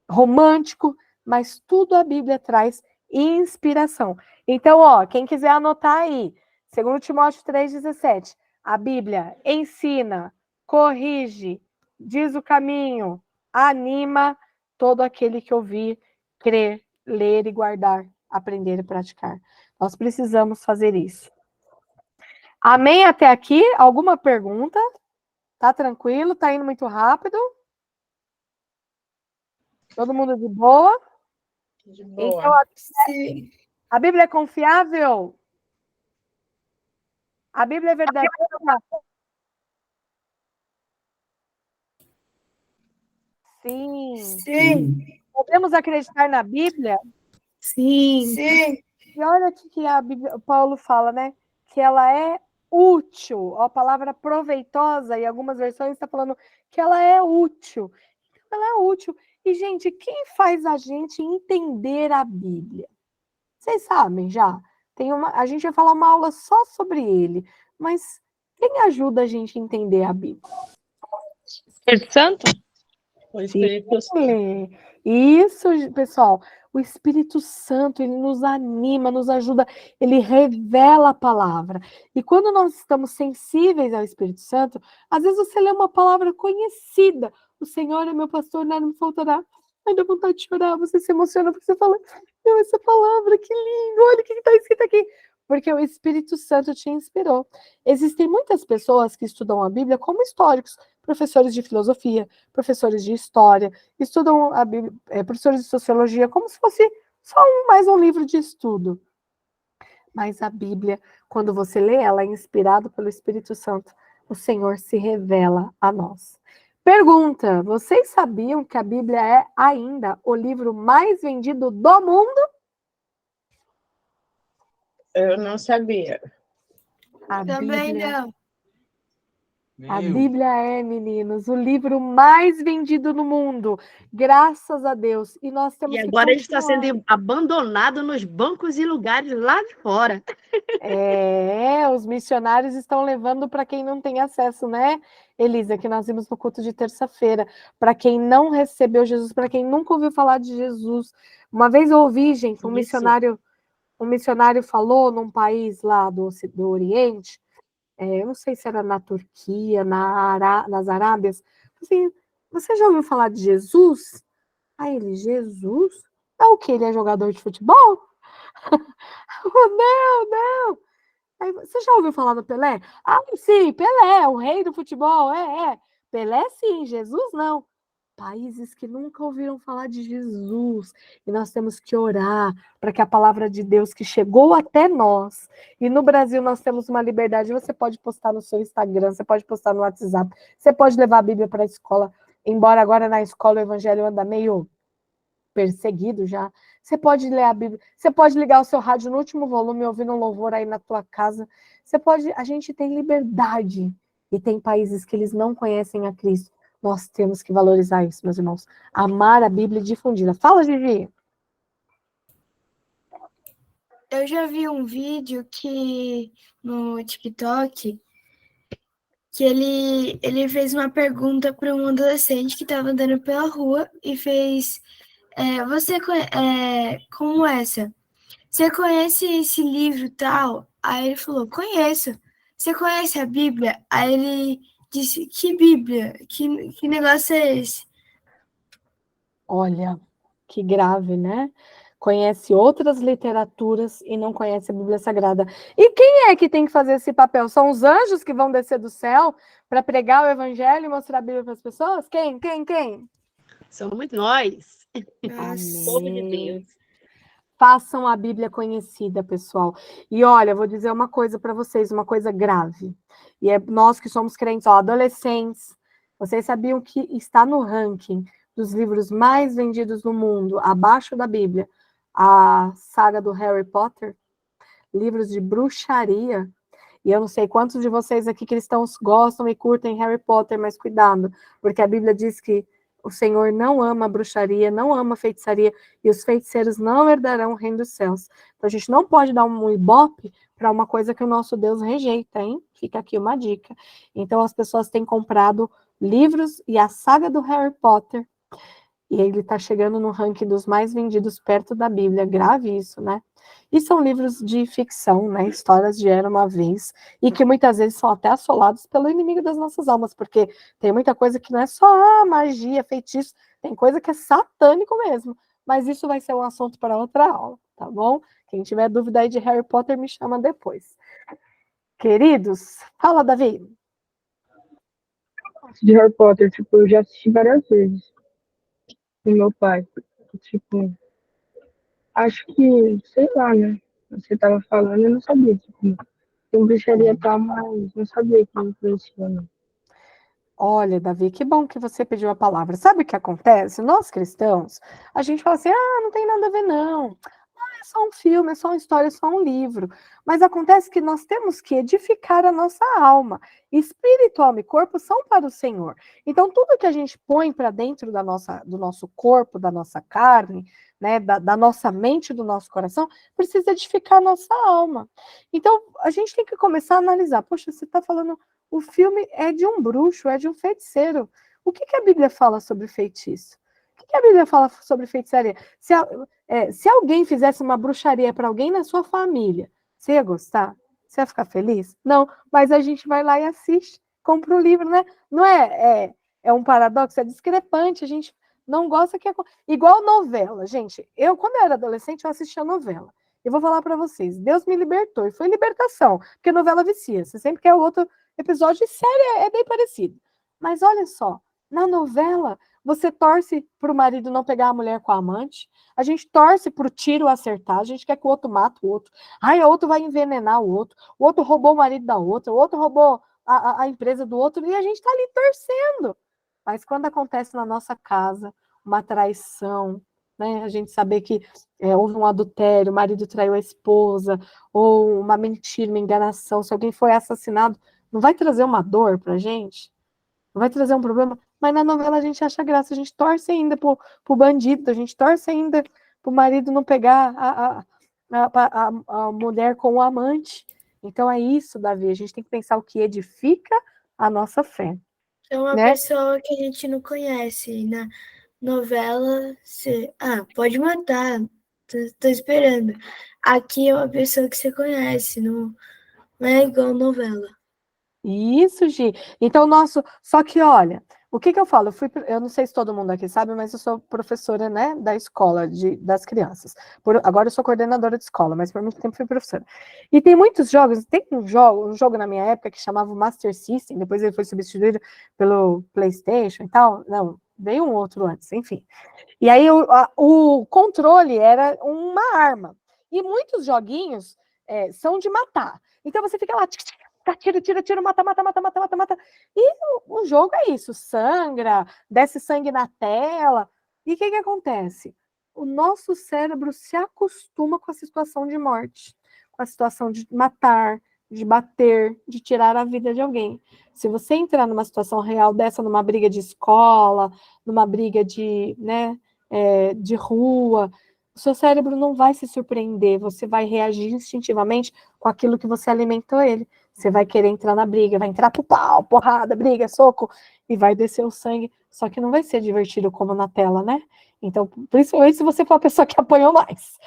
romântico, mas tudo a Bíblia traz inspiração. Então, quem quiser anotar aí, 2 Timóteo 3,17, a Bíblia ensina, corrige, diz o caminho, anima todo aquele que ouvir, crer, ler e guardar, aprender e praticar. Nós precisamos fazer isso. Amém até aqui? Alguma pergunta? Tá tranquilo? Tá indo muito rápido? Todo mundo de boa? De boa. Então, a Bíblia é confiável? A Bíblia é verdadeira? Sim. Sim. Podemos acreditar na Bíblia? Sim. Sim. E olha o que a Bíblia, Paulo fala, né? Que ela é útil. A palavra proveitosa, em algumas versões está falando que ela é útil. Ela é útil. E, gente, quem faz a gente entender a Bíblia? Vocês sabem já? A gente vai falar uma aula só sobre ele. Mas quem ajuda a gente a entender a Bíblia? Espírito Santo? O Espírito Santo. Isso, pessoal. O Espírito Santo, ele nos anima, nos ajuda, ele revela a palavra. E quando nós estamos sensíveis ao Espírito Santo, às vezes você lê uma palavra conhecida. O Senhor é meu pastor, nada me faltará. Ai, dá vontade de chorar, você se emociona porque você fala, meu, essa palavra, que lindo, olha o que está escrito aqui. Porque o Espírito Santo te inspirou. Existem muitas pessoas que estudam a Bíblia como históricos, professores de filosofia, professores de história, estudam a Bíblia, professores de sociologia, como se fosse só mais um livro de estudo. Mas a Bíblia, quando você lê ela, é inspirado pelo Espírito Santo, o Senhor se revela a nós. Pergunta: vocês sabiam que a Bíblia é ainda o livro mais vendido do mundo? Eu não sabia. Também não. A Bíblia é, meninos, o livro mais vendido no mundo, graças a Deus. E nós temos E que agora ele está continuar. sendo abandonado nos bancos e lugares lá de fora. Os missionários estão levando para quem não tem acesso, né, Elisa, que nós vimos no culto de terça-feira, para quem não recebeu Jesus, para quem nunca ouviu falar de Jesus. Uma vez eu ouvi, gente, um missionário falou num país lá do Oriente, eu não sei se era na Turquia, nas Arábias, assim, você já ouviu falar de Jesus? Aí ele, Jesus? É o que? Ele é jogador de futebol? Não. Aí, você já ouviu falar do Pelé? Ah, sim, Pelé, o rei do futebol, Pelé sim, Jesus não. Países que nunca ouviram falar de Jesus. E nós temos que orar para que a palavra de Deus que chegou até nós. E no Brasil nós temos uma liberdade. Você pode postar no seu Instagram, você pode postar no WhatsApp, você pode levar a Bíblia para a escola. Embora agora na escola o evangelho anda meio perseguido já. Você pode ler a Bíblia, você pode ligar o seu rádio no último volume e ouvir um louvor aí na tua casa. A gente tem liberdade. E tem países que eles não conhecem a Cristo. Nós temos que valorizar isso, meus irmãos. Amar a Bíblia e difundida. Fala, Vivi. Eu já vi um vídeo no TikTok que ele fez uma pergunta para um adolescente que estava andando pela rua e fez como essa? Você conhece esse livro tal? Aí ele falou, conheço. Você conhece a Bíblia? Aí ele disse, que Bíblia? Que negócio é esse? Olha, que grave, né? Conhece outras literaturas e não conhece a Bíblia Sagrada. E quem é que tem que fazer esse papel? São os anjos que vão descer do céu para pregar o evangelho e mostrar a Bíblia para as pessoas? Quem? Somos nós. Povo de Amém. Deus. Façam a Bíblia conhecida, pessoal. E olha, vou dizer uma coisa para vocês, uma coisa grave. E é nós que somos crentes, adolescentes. Vocês sabiam que está no ranking dos livros mais vendidos no mundo, abaixo da Bíblia, a saga do Harry Potter? Livros de bruxaria. E eu não sei quantos de vocês aqui cristãos gostam e curtem Harry Potter, mas cuidado, porque a Bíblia diz que o Senhor não ama a bruxaria, não ama a feitiçaria, e os feiticeiros não herdarão o reino dos céus. Então a gente não pode dar um ibope para uma coisa que o nosso Deus rejeita, hein? Fica aqui uma dica. Então as pessoas têm comprado livros e a saga do Harry Potter, e ele está chegando no ranking dos mais vendidos perto da Bíblia. Grave isso, né? E são livros de ficção, né? Histórias de era uma vez, e que muitas vezes são até assolados pelo inimigo das nossas almas, porque tem muita coisa que não é só magia, feitiço, tem coisa que é satânico mesmo. Mas isso vai ser um assunto para outra aula, tá bom? Quem tiver dúvida aí de Harry Potter, me chama depois. Queridos, fala, Davi. De Harry Potter, tipo, eu já assisti várias vezes com meu pai. Tipo, acho que, sei lá, né? Você tava falando, eu não sabia, tipo, tem bruxaria e tal, mas não sabia que influencia, não. Olha, Davi, que bom que você pediu a palavra. Sabe o que acontece? Nós cristãos, a gente fala assim, não tem nada a ver, não. É só um filme, é só uma história, é só um livro. Mas acontece que nós temos que edificar a nossa alma. Espírito, alma e corpo são para o Senhor. Então, tudo que a gente põe para dentro do nosso corpo, da nossa carne, né, da nossa mente, do nosso coração, precisa edificar a nossa alma. Então, a gente tem que começar a analisar. Poxa, você está falando, o filme é de um bruxo, é de um feiticeiro. O que a Bíblia fala sobre feitiço? O que a Bíblia fala sobre feitiçaria? Se alguém fizesse uma bruxaria para alguém na sua família, você ia gostar? Você ia ficar feliz? Não, mas a gente vai lá e assiste, compra o livro, né? Não é um paradoxo, é discrepante, a gente não gosta que... Igual novela, gente. Quando eu era adolescente, eu assistia novela. Eu vou falar para vocês, Deus me libertou, e foi libertação, porque novela vicia, você sempre quer outro episódio, e série é bem parecido. Mas olha só, na novela, você torce para o marido não pegar a mulher com a amante, a gente torce para o tiro acertar, a gente quer que o outro mate o outro, o outro vai envenenar o outro roubou o marido da outra, o outro roubou a empresa do outro, e a gente está ali torcendo. Mas quando acontece na nossa casa uma traição, né, a gente saber que houve um adultério, o marido traiu a esposa, ou uma mentira, uma enganação, se alguém foi assassinado, não vai trazer uma dor para a gente? Não vai trazer um problema? Mas na novela a gente acha graça, a gente torce ainda pro bandido, a gente torce ainda pro marido não pegar a mulher com o amante. Então é isso, Davi, a gente tem que pensar o que edifica a nossa fé. É uma né? pessoa que a gente não conhece. Na novela, você... pode matar, tô esperando. Aqui é uma pessoa que você conhece, não é igual novela. Isso, Gi. Então, só que, olha, o que eu falo? Eu não sei se todo mundo aqui sabe, mas eu sou professora, né, da escola das crianças. Agora eu sou coordenadora de escola, mas por muito tempo fui professora. E tem muitos jogos, tem um jogo na minha época que chamava Master System, depois ele foi substituído pelo PlayStation e tal. Não, veio um outro antes, enfim. E aí o controle era uma arma. E muitos joguinhos são de matar. Então você fica lá, tira, mata. E o jogo é isso, sangra, desce sangue na tela. E o que acontece? O nosso cérebro se acostuma com a situação de morte, com a situação de matar, de bater, de tirar a vida de alguém. Se você entrar numa situação real dessa, numa briga de escola, numa briga de rua, o seu cérebro não vai se surpreender, você vai reagir instintivamente com aquilo que você alimentou ele. Você vai querer entrar na briga, vai entrar pro pau, porrada, briga, soco, e vai descer o sangue, só que não vai ser divertido como na tela, né? Então, principalmente se você for a pessoa que apanhou mais,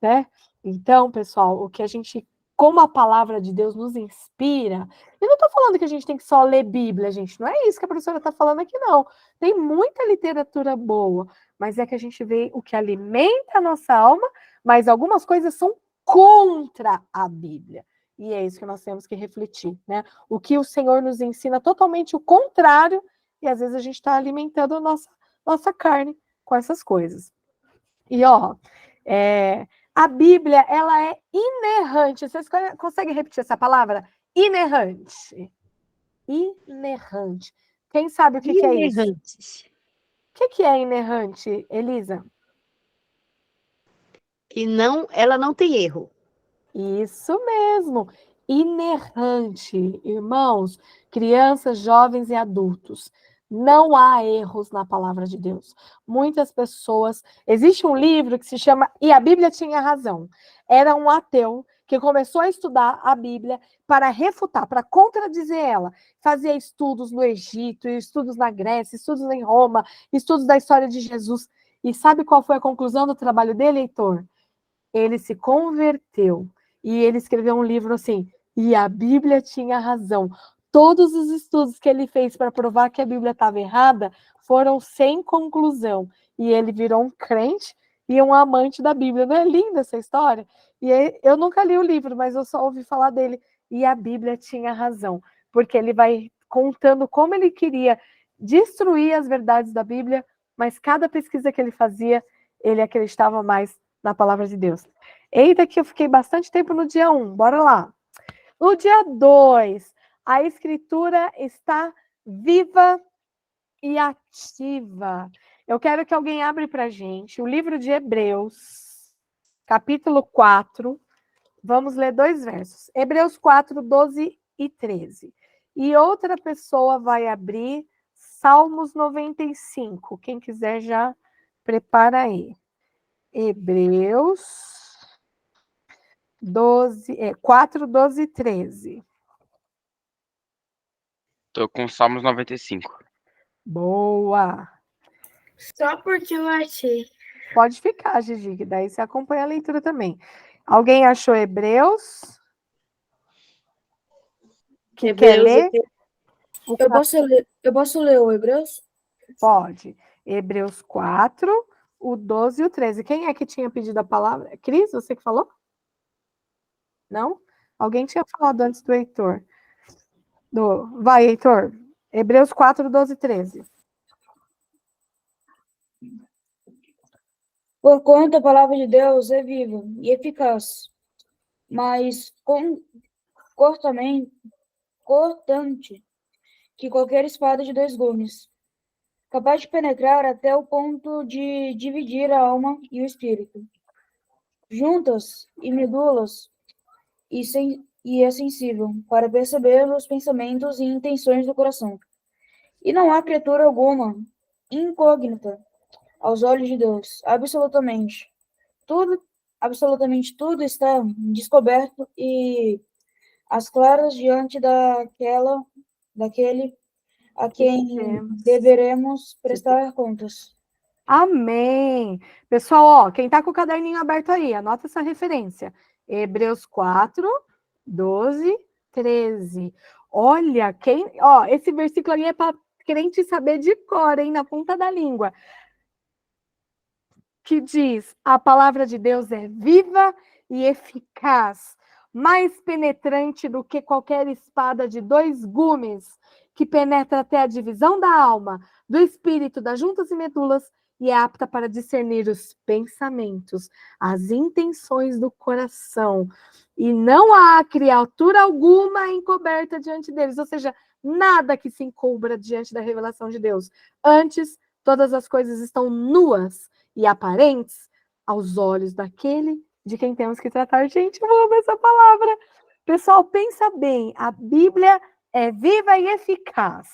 né? Então, pessoal, o que a gente, como a palavra de Deus nos inspira, eu não estou falando que a gente tem que só ler Bíblia, gente, não é isso que a professora está falando aqui, não. Tem muita literatura boa, mas é que a gente vê o que alimenta a nossa alma, mas algumas coisas são contra a Bíblia. E é isso que nós temos que refletir, né? O que o Senhor nos ensina totalmente o contrário, e às vezes a gente está alimentando a nossa carne com essas coisas. E, ó, a Bíblia, ela é inerrante. Vocês conseguem repetir essa palavra? Inerrante. Inerrante. Quem sabe o que é isso? Inerrantes. O que é inerrante, Elisa? E não, ela não tem erro. Isso mesmo. Inerrante. Irmãos, crianças, jovens e adultos. Não há erros na palavra de Deus. Muitas pessoas... Existe um livro que se chama E a Bíblia Tinha Razão. Era um ateu que começou a estudar a Bíblia para refutar, para contradizer ela. Fazia estudos no Egito, estudos na Grécia, estudos em Roma, estudos da história de Jesus. E sabe qual foi a conclusão do trabalho dele, Heitor? Ele se converteu. E ele escreveu um livro assim, E a Bíblia Tinha Razão. Todos os estudos que ele fez para provar que a Bíblia estava errada foram sem conclusão. E ele virou um crente e um amante da Bíblia. Não é linda essa história? E eu nunca li o livro, mas eu só ouvi falar dele. E a Bíblia tinha razão, porque ele vai contando como ele queria destruir as verdades da Bíblia, mas cada pesquisa que ele fazia, ele acreditava mais na palavra de Deus. Eita, que eu fiquei bastante tempo no dia 1. Bora lá. No dia 2, a Escritura está viva e ativa. Eu quero que alguém abra para a gente o livro de Hebreus, capítulo 4. Vamos ler 2 versos. Hebreus 4, 12 e 13. E outra pessoa vai abrir Salmos 95. Quem quiser já prepara aí. Hebreus 4, 12 e 13. Tô com Salmos 95. Boa! Só porque eu achei. Pode ficar, Gigi, que daí você acompanha a leitura também. Alguém achou Hebreus? Que quer ler? Eu posso ler o Hebreus? Pode. Hebreus 4, o 12 e o 13. Quem é que tinha pedido a palavra? Cris, você que falou? Não? Alguém tinha falado antes do Heitor. Vai, Heitor. Hebreus 4, 12 e 13. Porquanto a palavra de Deus é viva e eficaz, mas cortante que qualquer espada de 2 gumes, capaz de penetrar até o ponto de dividir a alma e o espírito, juntas e medulas, e é sensível para perceber os pensamentos e intenções do coração. E não há criatura alguma incógnita aos olhos de Deus, absolutamente tudo está descoberto e às claras diante daquele a quem deveremos prestar contas. Amém. Pessoal, ó, quem tá com o caderninho aberto aí, anota essa referência. Hebreus 4, 12, 13. Olha, esse versículo aí é para crente saber de cor, hein, na ponta da língua. Que diz: a palavra de Deus é viva e eficaz, mais penetrante do que qualquer espada de 2 gumes, que penetra até a divisão da alma, do espírito, das juntas e medulas, e é apta para discernir os pensamentos, as intenções do coração. E não há criatura alguma encoberta diante deles, ou seja, nada que se encubra diante da revelação de Deus. Antes, todas as coisas estão nuas e aparentes aos olhos daquele de quem temos que tratar. Gente, eu amo essa palavra. Pessoal, pensa bem, a Bíblia é viva e eficaz.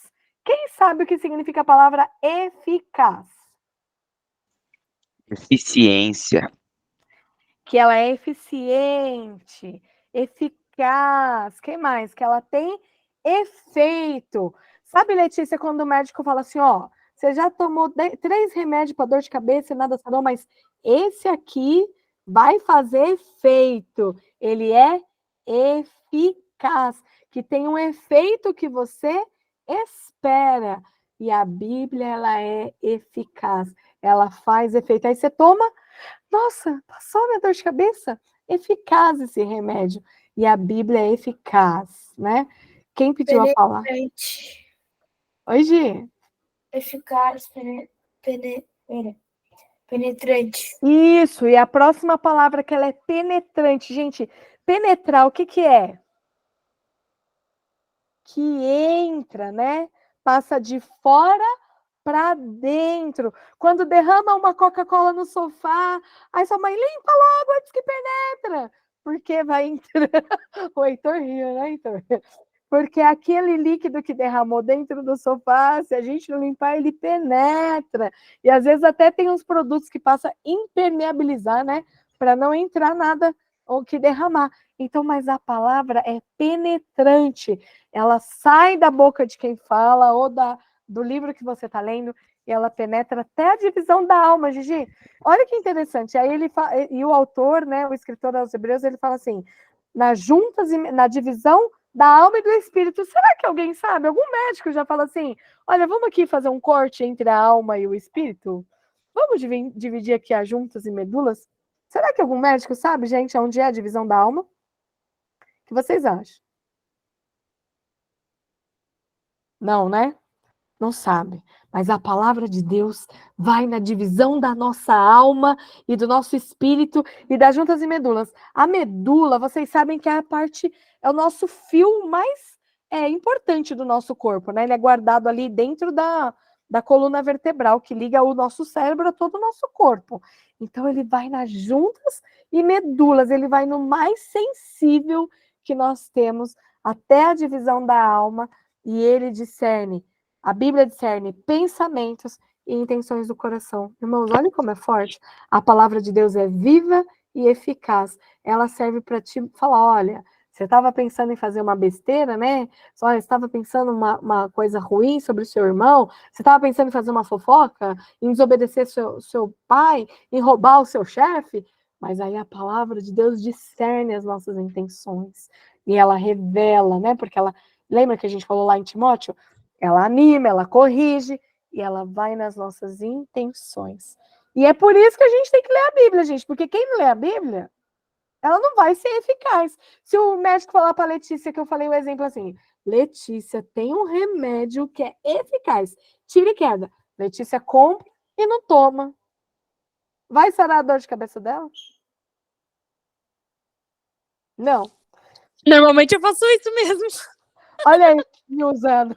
Quem sabe o que significa a palavra eficaz? Eficiência. que ela é eficiente, eficaz, que mais? Que ela tem efeito. Sabe, Letícia, quando o médico fala assim, ó, você já tomou 3 remédios para dor de cabeça e nada sarou, mas esse aqui vai fazer efeito. Ele é eficaz, que tem um efeito que você espera. E a Bíblia, ela é eficaz. Ela faz efeito. Aí você toma, nossa, passou a minha dor de cabeça? Eficaz esse remédio. E a Bíblia é eficaz, né? Quem pediu a palavra? Penetrante. Oi, Gi. Eficaz, penetrante. Isso, e a próxima palavra que ela é penetrante. Gente, penetrar, o que que é? Que entra, né? Passa de fora para dentro. Quando derrama uma Coca-Cola no sofá, aí sua mãe limpa logo antes que penetra, porque vai entrar. O Heitor riu, né, Heitor? Porque aquele líquido que derramou dentro do sofá, se a gente não limpar, ele penetra. E às vezes até tem uns produtos que passam a impermeabilizar, né? Para não entrar nada ou que derramar. Então, mas a palavra é penetrante. Ela sai da boca de quem fala ou do livro que você está lendo e ela penetra até a divisão da alma, Gigi. Olha que interessante. Aí ele e o autor, né, o escritor aos Hebreus, ele fala assim: na divisão da alma e do espírito. Será que alguém sabe? Algum médico já fala assim: olha, vamos aqui fazer um corte entre a alma e o espírito? Vamos dividir aqui as juntas e medulas? Será que algum médico sabe, gente, onde é a divisão da alma? O que vocês acham? Não, né? Não sabe. Mas a palavra de Deus vai na divisão da nossa alma e do nosso espírito e das juntas e medulas. A medula, vocês sabem que é é o nosso fio mais importante do nosso corpo, né? Ele é guardado ali dentro da coluna vertebral, que liga o nosso cérebro a todo o nosso corpo. Então, ele vai nas juntas e medulas, ele vai no mais sensível que nós temos, até a divisão da alma, e ele discerne. A Bíblia discerne pensamentos e intenções do coração. Irmãos, olha como é forte. A palavra de Deus é viva e eficaz. Ela serve para te falar, olha, você estava pensando em fazer uma besteira, né? Você estava pensando uma coisa ruim sobre o seu irmão? Você estava pensando em fazer uma fofoca? Em desobedecer seu pai? Em roubar o seu chefe? Mas aí a palavra de Deus discerne as nossas intenções. E ela revela, né? Porque ela... Lembra que a gente falou lá em Timóteo? Ela anima, ela corrige e ela vai nas nossas intenções. E é por isso que a gente tem que ler a Bíblia, gente, porque quem não lê a Bíblia, ela não vai ser eficaz. Se o médico falar para a Letícia, que eu falei o exemplo assim, Letícia, tem um remédio que é eficaz, tira e queda. Letícia compra e não toma. Vai sarar a dor de cabeça dela? Não. Normalmente eu faço isso mesmo. Olha aí, me usando.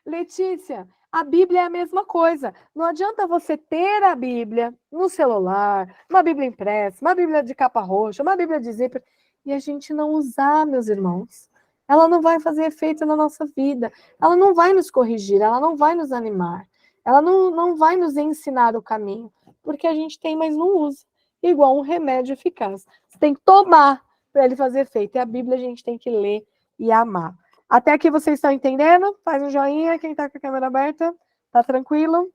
Letícia, a Bíblia é a mesma coisa. Não adianta você ter a Bíblia no celular, uma Bíblia impressa, uma Bíblia de capa roxa, uma Bíblia de zíper, e a gente não usar, meus irmãos. Ela não vai fazer efeito na nossa vida. Ela não vai nos corrigir, ela não vai nos animar. Ela não vai nos ensinar o caminho, porque a gente tem, mas não usa. Igual um remédio eficaz. Você tem que tomar para ele fazer efeito. E a Bíblia a gente tem que ler e amar. Até aqui vocês estão entendendo? Faz um joinha, quem está com a câmera aberta. Tá tranquilo?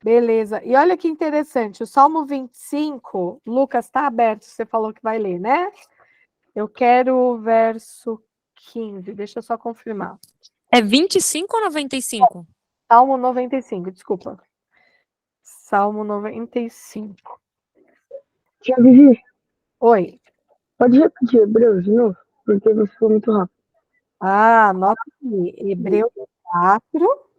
Beleza. E olha que interessante, o Salmo 25, Lucas, está aberto, você falou que vai ler, né? Eu quero o verso 15, deixa eu só confirmar. É 25 ou 95? Salmo 95, desculpa. Salmo 95. Tia Vivi, Oi. pode repetir Hebreus de novo? Porque você foi muito rápido. Anota aqui, Hebreus 4,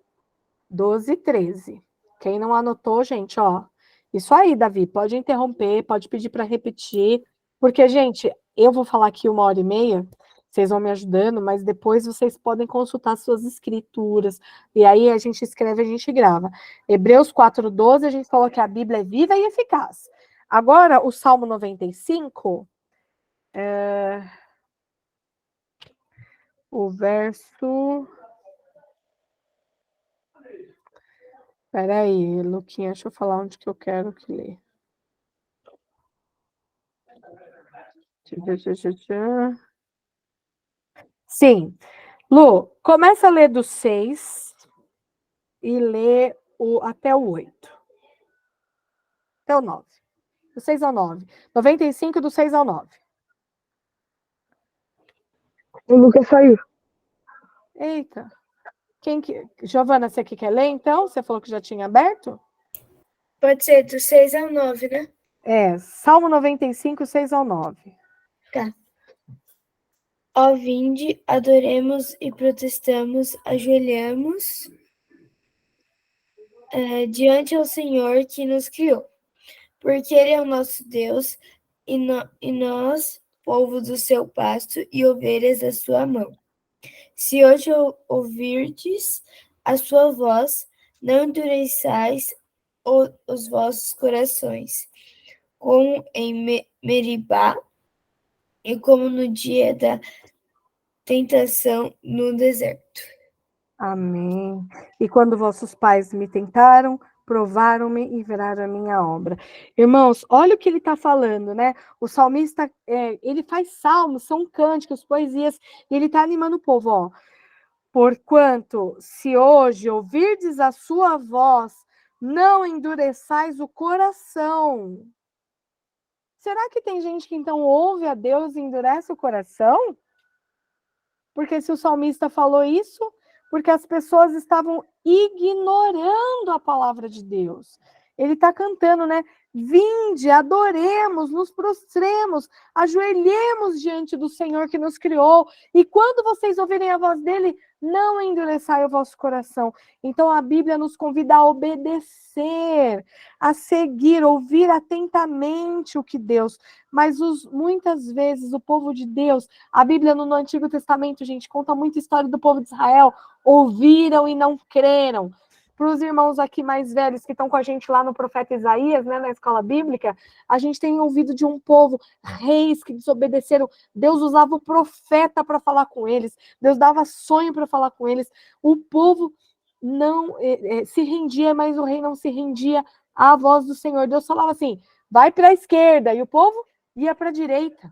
12 e 13. Quem não anotou, gente, ó. Isso aí, Davi, pode interromper, pode pedir para repetir, porque, gente, eu vou falar aqui 1h30, vocês vão me ajudando, mas depois vocês podem consultar suas escrituras, e aí a gente escreve, a gente grava. Hebreus 4:12, a gente falou que a Bíblia é viva e eficaz. Agora, o Salmo 95, o verso... Peraí, Luquinha, deixa eu falar onde que eu quero que ler. Sim. Lu, começa a ler do 6 e lê até o 8. Até o 9. Do 6 ao 9. 95 do 6 ao 9. O Lucas saiu. Eita. Giovana, você que quer ler, então? Você falou que já tinha aberto? Pode ser do 6 ao 9, né? Salmo 95, 6 ao 9. Tá. Ó, vinde, adoremos e protestamos, ajoelhamos diante ao Senhor que nos criou. Porque Ele é o nosso Deus e nós, povo do seu pasto e ovelhas da sua mão. Se hoje ouvirdes a sua voz, não endureçais os vossos corações, como em Meribá e como no dia da tentação no deserto. Amém. E quando vossos pais me tentaram, provaram-me e viraram a minha obra. Irmãos, olha o que ele está falando, né? O salmista, ele faz salmos, são cânticos, poesias, e ele está animando o povo, ó. Porquanto, se hoje ouvirdes a sua voz, não endureçais o coração. Será que tem gente que então ouve a Deus e endurece o coração? Porque se o salmista falou isso, porque as pessoas estavam ignorando a palavra de Deus. Ele está cantando, né? Vinde, adoremos, nos prostremos, ajoelhemos diante do Senhor que nos criou. E quando vocês ouvirem a voz dele, não endureçai o vosso coração. Então a Bíblia nos convida a obedecer, a seguir, ouvir atentamente o que Deus. Mas muitas vezes o povo de Deus, a Bíblia no Antigo Testamento, gente, conta muita história do povo de Israel, ouviram e não creram. Para os irmãos aqui mais velhos que estão com a gente lá no profeta Isaías, né, na escola bíblica, a gente tem ouvido de um povo, reis que desobedeceram. Deus usava o profeta para falar com eles, Deus dava sonho para falar com eles. O povo não se rendia, mas o rei não se rendia à voz do Senhor. Deus falava assim, vai para a esquerda, e o povo ia para a direita.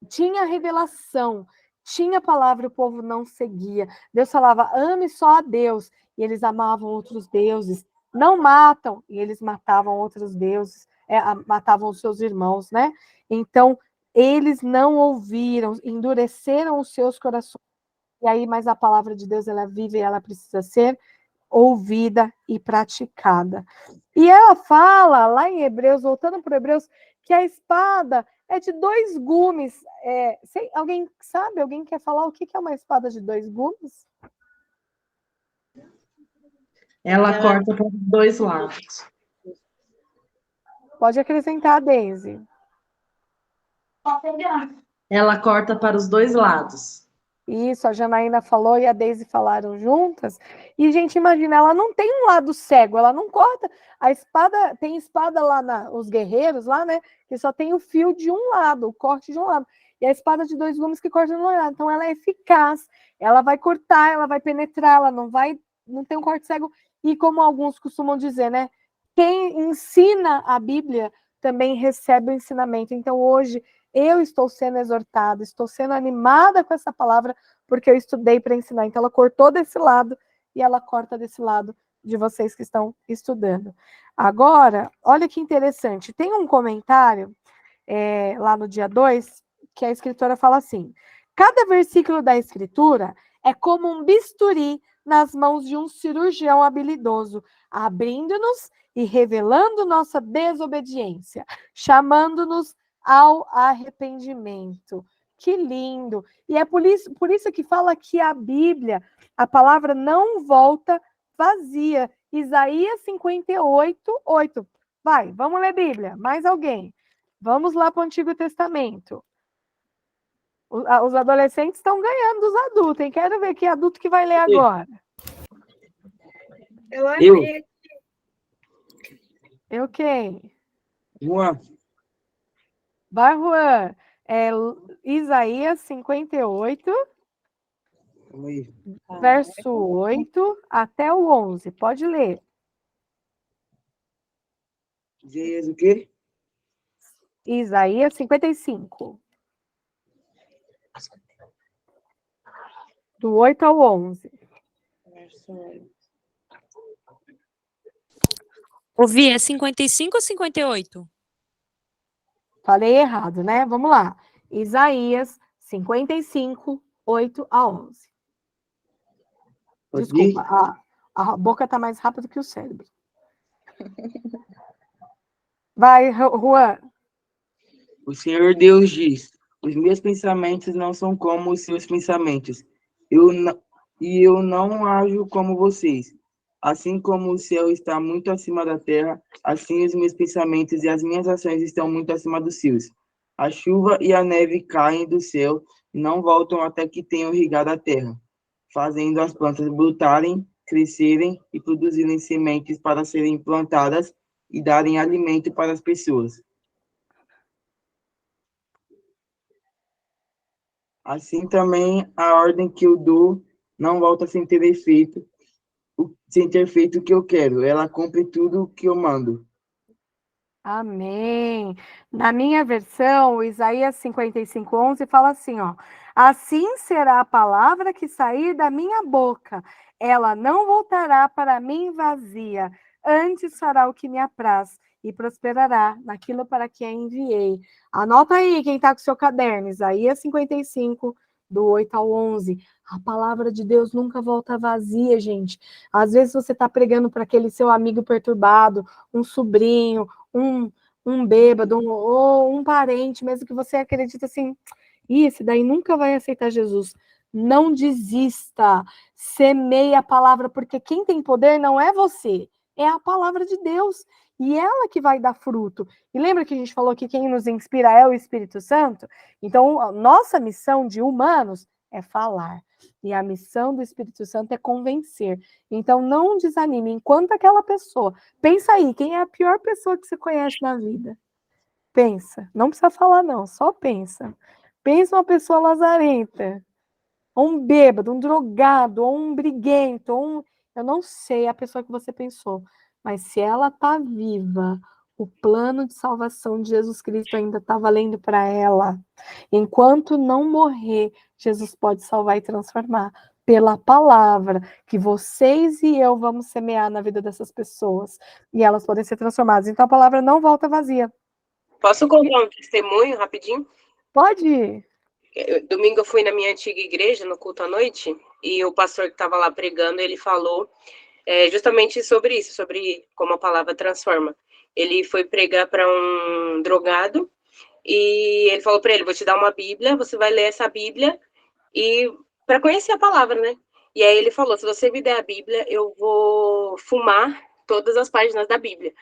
Tinha revelação, tinha palavra, o povo não seguia. Deus falava, ame só a Deus, e eles amavam outros deuses. Não matam, e eles matavam outros deuses, matavam os seus irmãos, né? Então, eles não ouviram, endureceram os seus corações. E aí, mas a palavra de Deus, ela é viva e ela precisa ser ouvida e praticada. E ela fala, lá em Hebreus, voltando para Hebreus, que a espada é de 2 gumes. Alguém sabe? Alguém quer falar o que é uma espada de 2 gumes? Ela corta para os 2 lados. Pode acrescentar, Daisy. Ela corta para os 2 lados. Isso, a Janaína falou e a Daisy falaram juntas. E, gente, imagina, ela não tem um lado cego, ela não corta. A espada, tem espada lá, os guerreiros lá, né? Que só tem o fio de um lado, o corte de um lado. E a espada de 2 gumes que corta de um lado. Então, ela é eficaz, ela vai cortar, ela vai penetrar, ela não tem um corte cego. E como alguns costumam dizer, né? Quem ensina a Bíblia também recebe o ensinamento. Então, hoje, eu estou sendo exortada, estou sendo animada com essa palavra, porque eu estudei para ensinar. Então, ela cortou desse lado e ela corta desse lado de vocês que estão estudando. Agora, olha que interessante. Tem um comentário lá no dia 2, que a escritora fala assim, cada versículo da escritura é como um bisturi nas mãos de um cirurgião habilidoso, abrindo-nos e revelando nossa desobediência, chamando-nos ao arrependimento. Que lindo! E é por isso que fala que a Bíblia, a palavra não volta vazia. Isaías 58, 8. Vai, vamos ler Bíblia. Mais alguém? Vamos lá para o Antigo Testamento. Os adolescentes estão ganhando dos adultos, hein? Quero ver que adulto que vai ler agora. Eu quem? Juan. Vai, Juan. Isaías 58, verso 8 até o 11. Pode ler. Isaías o quê? Isaías 55. Do 8 ao 11. Ouvi, é 55 ou 58? Falei errado, né? Vamos lá. Isaías 55, 8 a 11. Desculpa, a boca tá mais rápida que o cérebro. Vai, Juan. O Senhor Deus diz: os meus pensamentos não são como os seus pensamentos, eu não ajo como vocês. Assim como o céu está muito acima da terra, assim os meus pensamentos e as minhas ações estão muito acima dos seus. A chuva e a neve caem do céu e não voltam até que tenham irrigado a terra, fazendo as plantas brotarem, crescerem e produzirem sementes para serem plantadas e darem alimento para as pessoas. Assim também a ordem que eu dou não volta sem ter feito o que eu quero. Ela cumpre tudo o que eu mando. Amém. Na minha versão, o Isaías 55, 11 fala assim, ó. Assim será a palavra que sair da minha boca. Ela não voltará para mim vazia. Antes fará o que me apraz e prosperará naquilo para que a enviei. Anota aí quem está com o seu caderno. Isaías 55, do 8 ao 11. A palavra de Deus nunca volta vazia, gente. Às vezes você está pregando para aquele seu amigo perturbado, um sobrinho, um bêbado, ou um parente, mesmo que você acredita assim, esse daí nunca vai aceitar Jesus. Não desista, semeie a palavra, porque quem tem poder não é você, é a palavra de Deus, e ela que vai dar fruto. E lembra que a gente falou que quem nos inspira é o Espírito Santo? Então, a nossa missão de humanos é falar. E a missão do Espírito Santo é convencer. Então, não desanime. Enquanto aquela pessoa... Pensa aí, quem é a pior pessoa que você conhece na vida? Pensa. Não precisa falar, não. Só pensa. Pensa uma pessoa lazarenta. Ou um bêbado, um drogado, ou um briguento, eu não sei a pessoa que você pensou. Mas se ela está viva, o plano de salvação de Jesus Cristo ainda está valendo para ela. Enquanto não morrer, Jesus pode salvar e transformar pela palavra que vocês e eu vamos semear na vida dessas pessoas. E elas podem ser transformadas. Então a palavra não volta vazia. Posso contar um testemunho rapidinho? Pode. Domingo eu fui na minha antiga igreja, no culto à noite, e o pastor que estava lá pregando, ele falou justamente sobre isso, sobre como a palavra transforma. Ele foi pregar para um drogado e ele falou para ele: vou te dar uma Bíblia, você vai ler essa Bíblia e para conhecer a palavra, né? E aí ele falou: se você me der a Bíblia, eu vou todas as páginas da Bíblia.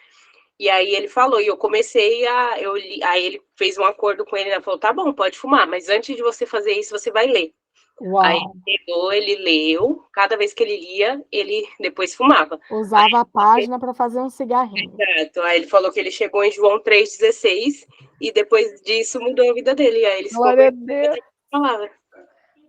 E aí ele falou, e eu comecei aí ele fez um acordo com ele, né? Falou: tá bom, pode fumar, mas antes de você fazer isso, você vai ler. Uau. Aí ele pegou, ele leu, cada vez que ele lia, ele depois fumava. Usava a página para fazer um cigarrinho. Exato. Aí ele falou que ele chegou em João 3,16 e depois disso mudou a vida dele. Aí ele se converteu à palavra.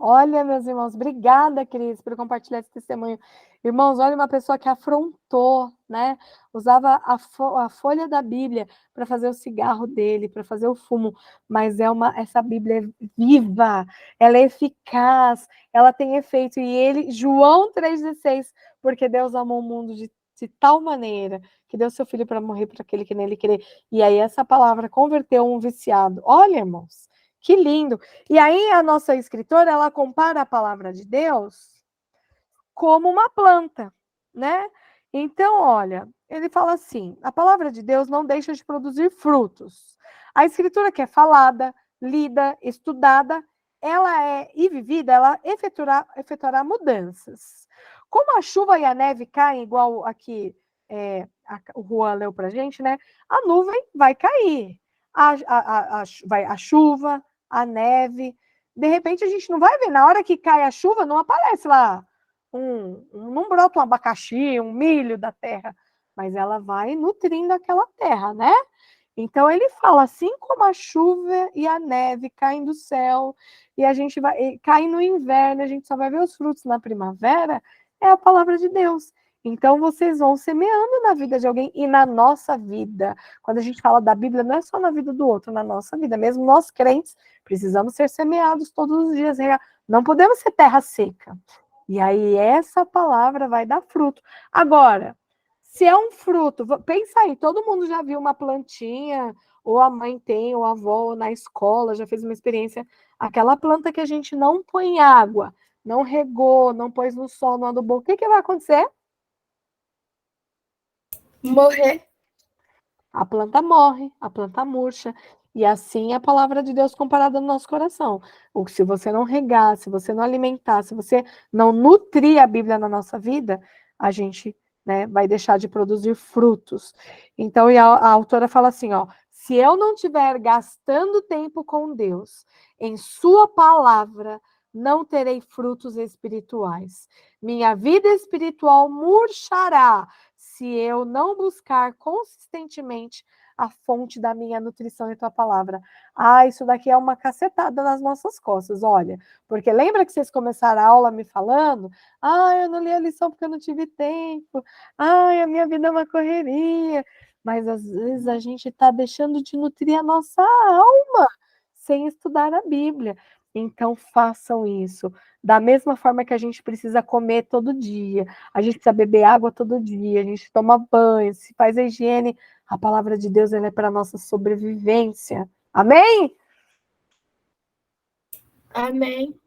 Olha, meus irmãos, obrigada, Cris, por compartilhar esse testemunho. Irmãos, olha uma pessoa que afrontou, né? Usava a folha da Bíblia para fazer o cigarro dele, para fazer o fumo, mas essa Bíblia é viva, ela é eficaz, ela tem efeito. E João 3,16, porque Deus amou o mundo de tal maneira que deu seu filho para morrer para aquele que nele crê. E aí essa palavra converteu um viciado. Olha, irmãos, que lindo! E aí a nossa escritora, ela compara a palavra de Deus como uma planta, né? Então, olha, ele fala assim, a palavra de Deus não deixa de produzir frutos. A escritura que é falada, lida, estudada, e vivida, ela efetuará mudanças. Como a chuva e a neve caem, igual aqui o Juan leu pra gente, né? A nuvem vai cair. A chuva, a neve, de repente a gente não vai ver, na hora que cai a chuva, não aparece lá, não brota um abacaxi, um milho da terra, mas ela vai nutrindo aquela terra, né? Então ele fala, assim como a chuva e a neve caem do céu, e a gente vai cair no inverno, a gente só vai ver os frutos na primavera, é a palavra de Deus. Então, vocês vão semeando na vida de alguém e na nossa vida. Quando a gente fala da Bíblia, não é só na vida do outro, na nossa vida. Mesmo nós crentes, precisamos ser semeados todos os dias. Não podemos ser terra seca. E aí, essa palavra vai dar fruto. Agora, se é um fruto, pensa aí, todo mundo já viu uma plantinha, ou a mãe tem, ou a avó, ou na escola, já fez uma experiência. Aquela planta que a gente não põe água, não regou, não pôs no sol, não adubou, o que vai acontecer? Morrer. A planta morre, a planta murcha. E assim é a palavra de Deus comparada no nosso coração. Se você não regar, se você não alimentar, se você não nutrir a Bíblia na nossa vida, a gente, né, vai deixar de produzir frutos. Então, e a autora fala assim, ó, se eu não estiver gastando tempo com Deus, em sua palavra, não terei frutos espirituais. Minha vida espiritual murchará se eu não buscar consistentemente a fonte da minha nutrição em tua palavra. Isso daqui é uma cacetada nas nossas costas, olha. Porque lembra que vocês começaram a aula me falando? Eu não li a lição porque eu não tive tempo. A minha vida é uma correria. Mas às vezes a gente está deixando de nutrir a nossa alma sem estudar a Bíblia. Então façam isso. Da mesma forma que a gente precisa comer todo dia, a gente precisa beber água todo dia, a gente toma banho, se faz a higiene, a palavra de Deus ela é para a nossa sobrevivência. Amém? Amém.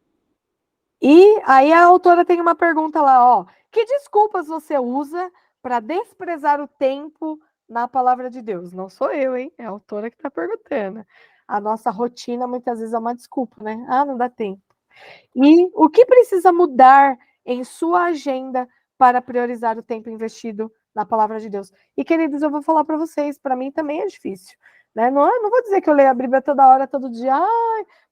E aí a autora tem uma pergunta lá, ó. Que desculpas você usa para desprezar o tempo na palavra de Deus? Não sou eu, hein? É a autora que está perguntando. A nossa rotina muitas vezes é uma desculpa, né? Não dá tempo. E o que precisa mudar em sua agenda para priorizar o tempo investido na palavra de Deus? E, queridos, eu vou falar para vocês, para mim também é difícil. Né? Não vou dizer que eu leio a Bíblia toda hora, todo dia,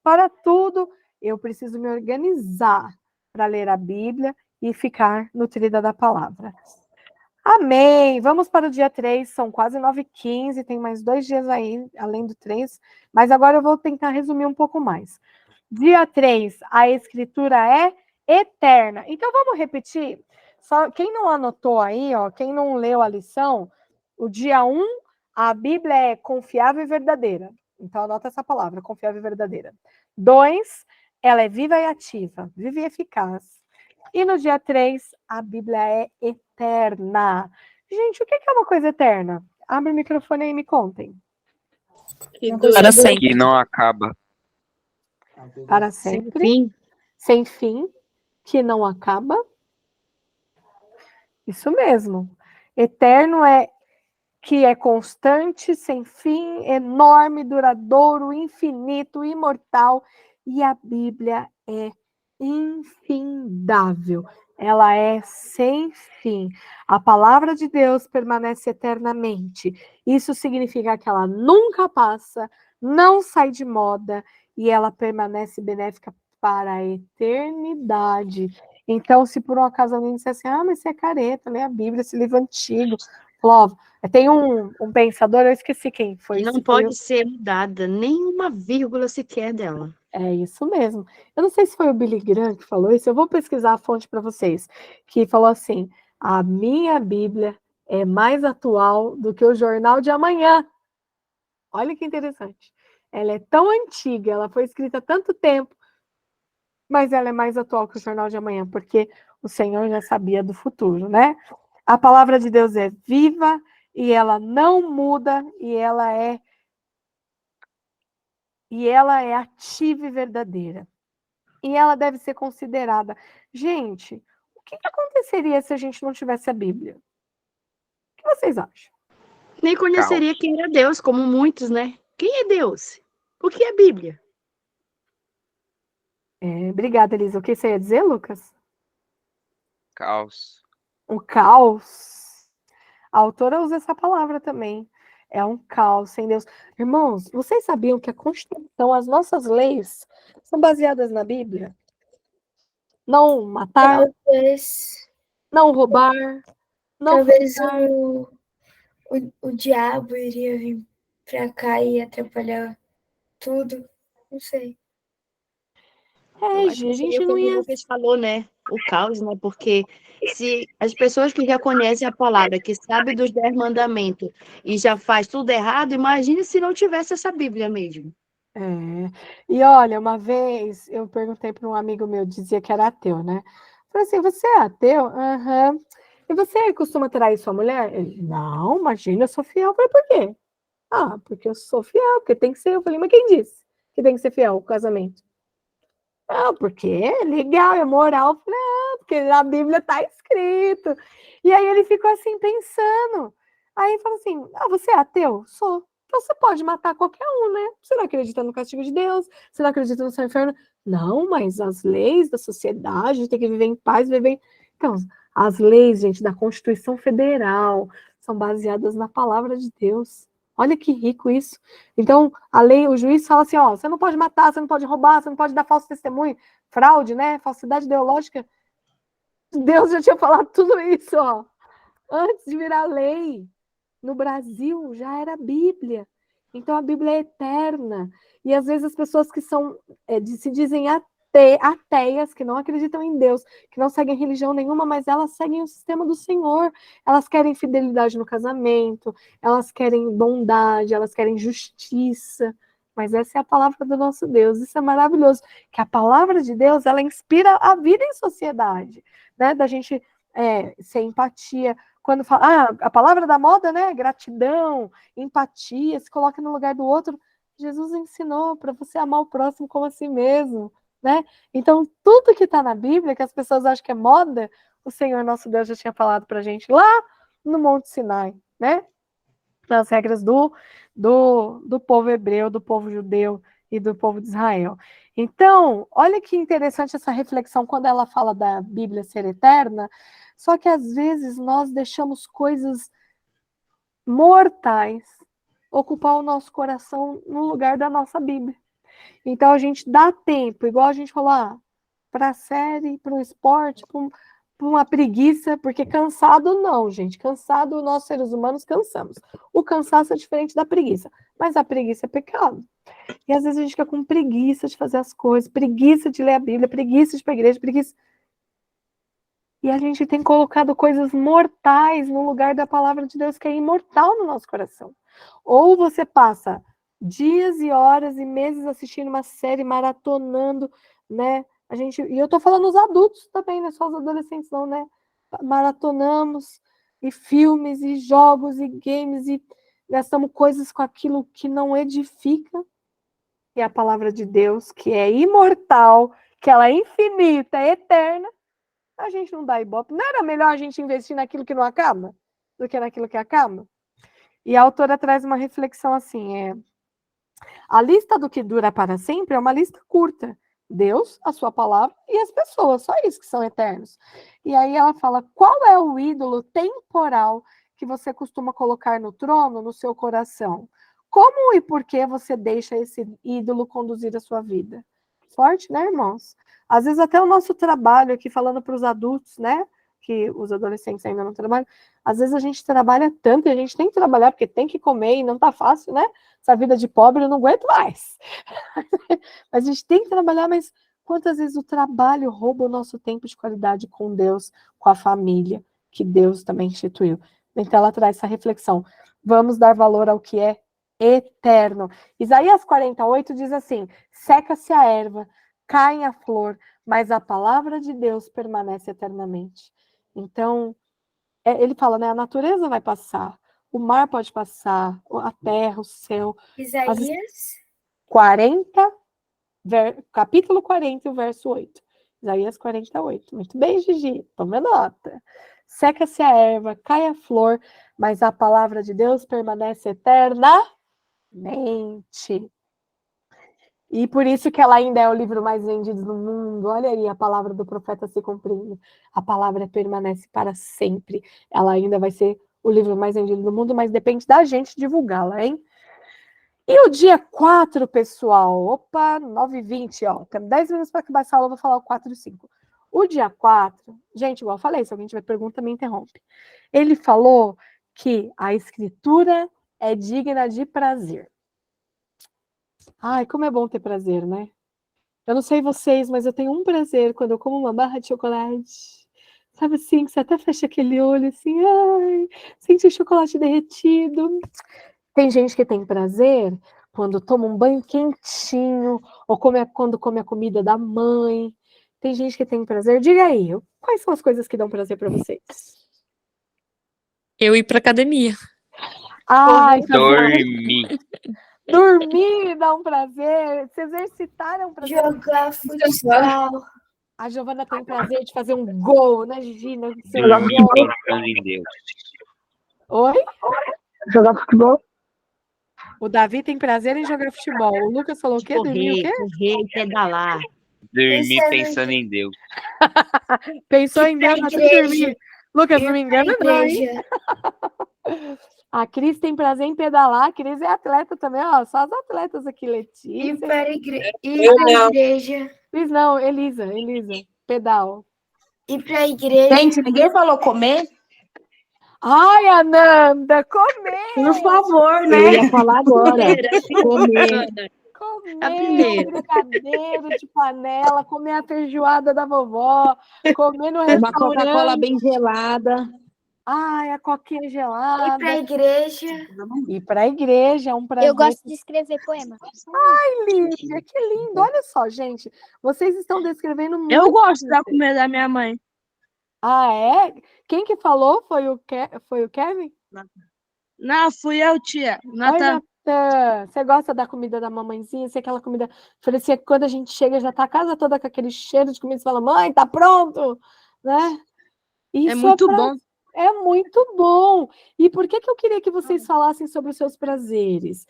para tudo. Eu preciso me organizar para ler a Bíblia e ficar nutrida da palavra. Amém! Vamos para o dia 3, são quase 9h15, tem mais 2 dias aí, além do 3, mas agora eu vou tentar resumir um pouco mais. Dia 3, a escritura é eterna. Então, vamos repetir? Só quem não anotou aí, ó, quem não leu a lição, o dia 1, a Bíblia é confiável e verdadeira. Então, anota essa palavra, confiável e verdadeira. 2, ela é viva e ativa, viva e eficaz. E no dia 3, a Bíblia é eterna. Gente, o que é uma coisa eterna? Abre o microfone aí e me contem. Para sempre. Que não acaba. Para sempre. Sem fim. Que não acaba. Isso mesmo. Eterno é que é constante, sem fim, enorme, duradouro, infinito, imortal. E a Bíblia é infindável. Ela é sem fim. A palavra de Deus permanece eternamente. Isso significa que ela nunca passa, não sai de moda e ela permanece benéfica para a eternidade. Então, se por um acaso alguém disser assim, mas você é careta, lê a Bíblia, esse livro antigo. Flávio, tem um pensador, eu esqueci quem foi. E não pode ser mudada, nenhuma vírgula sequer dela. É isso mesmo. Eu não sei se foi o Billy Graham que falou isso, eu vou pesquisar a fonte para vocês, que falou assim, a minha Bíblia é mais atual do que o jornal de amanhã. Olha que interessante. Ela é tão antiga, ela foi escrita há tanto tempo, mas ela é mais atual que o jornal de amanhã, porque o Senhor já sabia do futuro, né? A palavra de Deus é viva e ela não muda e ela é ativa e verdadeira. E ela deve ser considerada. Gente, o que aconteceria se a gente não tivesse a Bíblia? O que vocês acham? Nem conheceria quem era Deus, como muitos, né? Quem é Deus? O que é Bíblia? Obrigada, Elisa. O que você ia dizer, Lucas? Caos. O caos. A autora usa essa palavra também. É um caos sem Deus. Irmãos, vocês sabiam que a Constituição, as nossas leis, são baseadas na Bíblia? Não matar, Talvez, não roubar, não talvez furtar. o diabo iria vir pra cá e atrapalhar tudo. Não sei. Eu acho que a gente seria não como o ia... Lucas falou, né? o caos, né? Porque se as pessoas que já conhecem a palavra, que sabem dos 10 mandamentos e já faz tudo errado, imagine se não tivesse essa Bíblia mesmo. É. E olha, uma vez eu perguntei para um amigo meu, dizia que era ateu, né? Falei assim, você é ateu? Aham. E você costuma trair sua mulher? Ele, não, imagina, eu sou fiel. Eu falei, por quê? Ah, porque eu sou fiel, porque tem que ser. Eu falei, mas quem disse que tem que ser fiel o casamento? Não, porque é legal, é moral. Eu falei, ah, porque na Bíblia está escrito. E aí ele ficou assim, pensando. Aí falou assim, ah, você é ateu? Sou. Então você pode matar qualquer um, né? Você não acredita no castigo de Deus, você não acredita no céu e inferno. Não, mas as leis da sociedade, a gente tem que viver em paz, viver em... Então, as leis, gente, da Constituição Federal são baseadas na palavra de Deus. Olha que rico isso. Então, a lei, o juiz fala assim, ó, você não pode matar, você não pode roubar, você não pode dar falso testemunho, fraude, né? Falsidade ideológica. Deus já tinha falado tudo isso, ó. Antes de virar lei. No Brasil já era Bíblia. Então a Bíblia é eterna. E às vezes as pessoas que são se dizem ateias, que não acreditam em Deus, que não seguem religião nenhuma, mas elas seguem o sistema do Senhor. Elas querem fidelidade no casamento, elas querem bondade, elas querem justiça. Mas essa é a palavra do nosso Deus. Isso é maravilhoso. Que a palavra de Deus, ela inspira a vida em sociedade, né? Da gente ser empatia. Quando fala, a palavra da moda, né? Gratidão, empatia, se coloca no lugar do outro. Jesus ensinou para você amar o próximo como a si mesmo, né? Então, tudo que está na Bíblia, que as pessoas acham que é moda, o Senhor nosso Deus já tinha falado para a gente lá no Monte Sinai, né? Nas regras do povo hebreu, do povo judeu e do povo de Israel. Então, olha que interessante essa reflexão quando ela fala da Bíblia ser eterna, só que às vezes nós deixamos coisas mortais ocupar o nosso coração no lugar da nossa Bíblia. Então a gente dá tempo, igual a gente falou, para a série, para o esporte, para uma preguiça, porque cansado não, gente. Cansado, nós seres humanos cansamos. O cansaço é diferente da preguiça, mas a preguiça é pecado. E às vezes a gente fica com preguiça de fazer as coisas, preguiça de ler a Bíblia, preguiça de ir para a igreja, preguiça. E a gente tem colocado coisas mortais no lugar da palavra de Deus, que é imortal no nosso coração. Ou você passa dias e horas e meses assistindo uma série, maratonando, né? E eu tô falando os adultos também, não é só os adolescentes não, né? Maratonamos, e filmes, e jogos, e games, e gastamos coisas com aquilo que não edifica. E a palavra de Deus, que é imortal, que ela é infinita, é eterna, a gente não dá ibope. Não era melhor a gente investir naquilo que não acaba do que naquilo que acaba? E a autora traz uma reflexão assim, a lista do que dura para sempre é uma lista curta. Deus, a sua palavra e as pessoas, só isso que são eternos. E aí ela fala, qual é o ídolo temporal que você costuma colocar no trono, no seu coração? Como e por que você deixa esse ídolo conduzir a sua vida? Forte, né, irmãos? Às vezes até o nosso trabalho aqui, falando para os adultos, né, que os adolescentes ainda não trabalham, às vezes a gente trabalha tanto, e a gente tem que trabalhar porque tem que comer e não tá fácil, né? Essa vida de pobre eu não aguento mais. Mas a gente tem que trabalhar, mas quantas vezes o trabalho rouba o nosso tempo de qualidade com Deus, com a família, que Deus também instituiu. Então ela traz essa reflexão. Vamos dar valor ao que é eterno. Isaías 48 diz assim, seca-se a erva, cai a flor, mas a palavra de Deus permanece eternamente. Então, ele fala, né, a natureza vai passar, o mar pode passar, a terra, o céu. Isaías 40, capítulo 40, o verso 8. Isaías 48. Muito bem, Gigi, toma nota. Seca-se a erva, cai a flor, mas a palavra de Deus permanece eternamente. E por isso que ela ainda é o livro mais vendido do mundo. Olha aí a palavra do profeta se cumprindo. A palavra permanece para sempre. Ela ainda vai ser o livro mais vendido do mundo, mas depende da gente divulgá-la, hein? E o dia 4, pessoal? Opa, 9h20, ó. Temos 10 minutos para acabar essa aula, eu vou falar o 4 e 5. O dia 4, gente, igual eu falei, se alguém tiver pergunta, me interrompe. Ele falou que a escritura é digna de prazer. Ai, como é bom ter prazer, né? Eu não sei vocês, mas eu tenho um prazer quando eu como uma barra de chocolate. Sabe assim, que você até fecha aquele olho assim, ai, sente o chocolate derretido. Tem gente que tem prazer quando toma um banho quentinho, ou quando come a comida da mãe. Tem gente que tem prazer. Diga aí, quais são as coisas que dão prazer para vocês? Eu ir pra academia. Ai, Dormir. dormir dá um prazer. Se exercitar é um prazer. Jogar futsal. A Giovana tem prazer de fazer um gol, né, Gigi? Dormir pensando em Deus. Oi? Jogar futebol? O Davi tem prazer em jogar futebol. O Lucas falou o quê? Dormir o quê? Correr e pedalar. Dormir pensando em Deus. Pensou em Deus até dormir. Lucas, não me engana não, hein? Igreja. A Cris tem prazer em pedalar. A Cris é atleta também, ó. Só as atletas aqui, Ir Letícia. para a igreja. Cris não, Elisa. Pedal. Ir para a igreja. Gente, ninguém falou comer? Ai, Ananda, comer! Por favor, né? Eu ia falar agora. Comer. A Comer primeira. brigadeiro de panela, comer a feijoada da vovó, comer no Uma Coca-Cola restaurante. bem gelada. Ai, a coquinha Ir gelada. para a igreja. Ir para a igreja é um prazer. Eu gosto de escrever poema. Ai, Lídia, que lindo. Olha só, gente. Vocês estão descrevendo muito. Eu gosto da comida da minha mãe. Ah, é? Quem que falou? Foi o Kevin? Não, fui eu, tia. Oi, Natan. Natan. Você gosta da comida da mamãezinha? Se aquela comida parecia que quando a gente chega já tá a casa toda com aquele cheiro de comida, você fala, mãe, tá pronto, né? Isso muito bom. É muito bom. E por que eu queria que vocês falassem sobre os seus prazeres?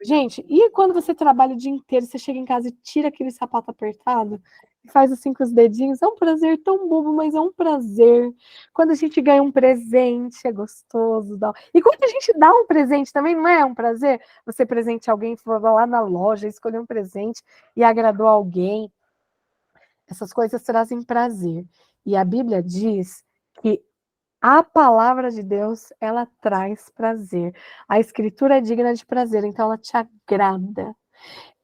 Gente, e quando você trabalha o dia inteiro, você chega em casa e tira aquele sapato apertado e faz assim com os dedinhos? É um prazer tão bobo, mas é um prazer. Quando a gente ganha um presente, é gostoso. E quando a gente dá um presente também, não é um prazer? Você presente alguém, foi lá na loja, escolheu um presente e agradou alguém. Essas coisas trazem prazer. E a Bíblia diz que a palavra de Deus, ela traz prazer. A escritura é digna de prazer, então ela te agrada.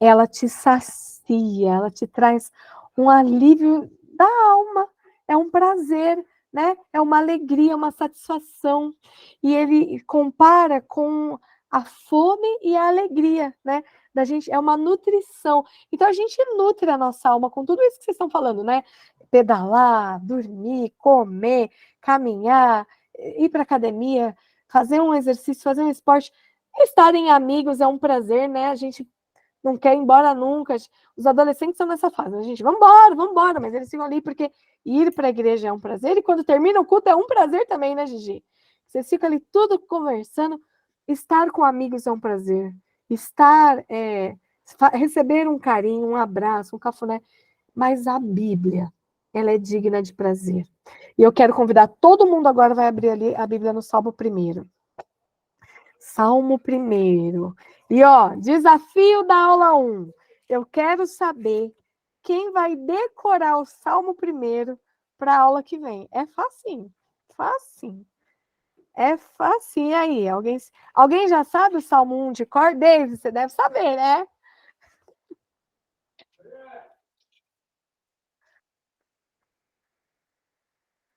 Ela te sacia, ela te traz um alívio da alma. É um prazer, né? É uma alegria, uma satisfação. E ele compara com a fome e a alegria, né? Da gente, é uma nutrição. Então a gente nutre a nossa alma com tudo isso que vocês estão falando, né? Pedalar, dormir, comer, caminhar, ir para academia, fazer um exercício, fazer um esporte, estarem amigos é um prazer, né? A gente não quer ir embora nunca. Os adolescentes são nessa fase, a gente, vamos embora, mas eles ficam ali porque ir para a igreja é um prazer e quando termina o culto é um prazer também, né, Gigi? Vocês ficam ali tudo conversando. Estar com amigos é um prazer. Receber um carinho, um abraço, um cafuné. Mas a Bíblia, ela é digna de prazer. E eu quero convidar todo mundo agora, vai abrir ali a Bíblia no Salmo 1. Salmo 1. E ó, desafio da aula 1. Eu quero saber quem vai decorar o Salmo 1 para a aula que vem. É facinho, facinho. É facinho. E aí, alguém já sabe o Salmo 1 de cor? David, você deve saber, né?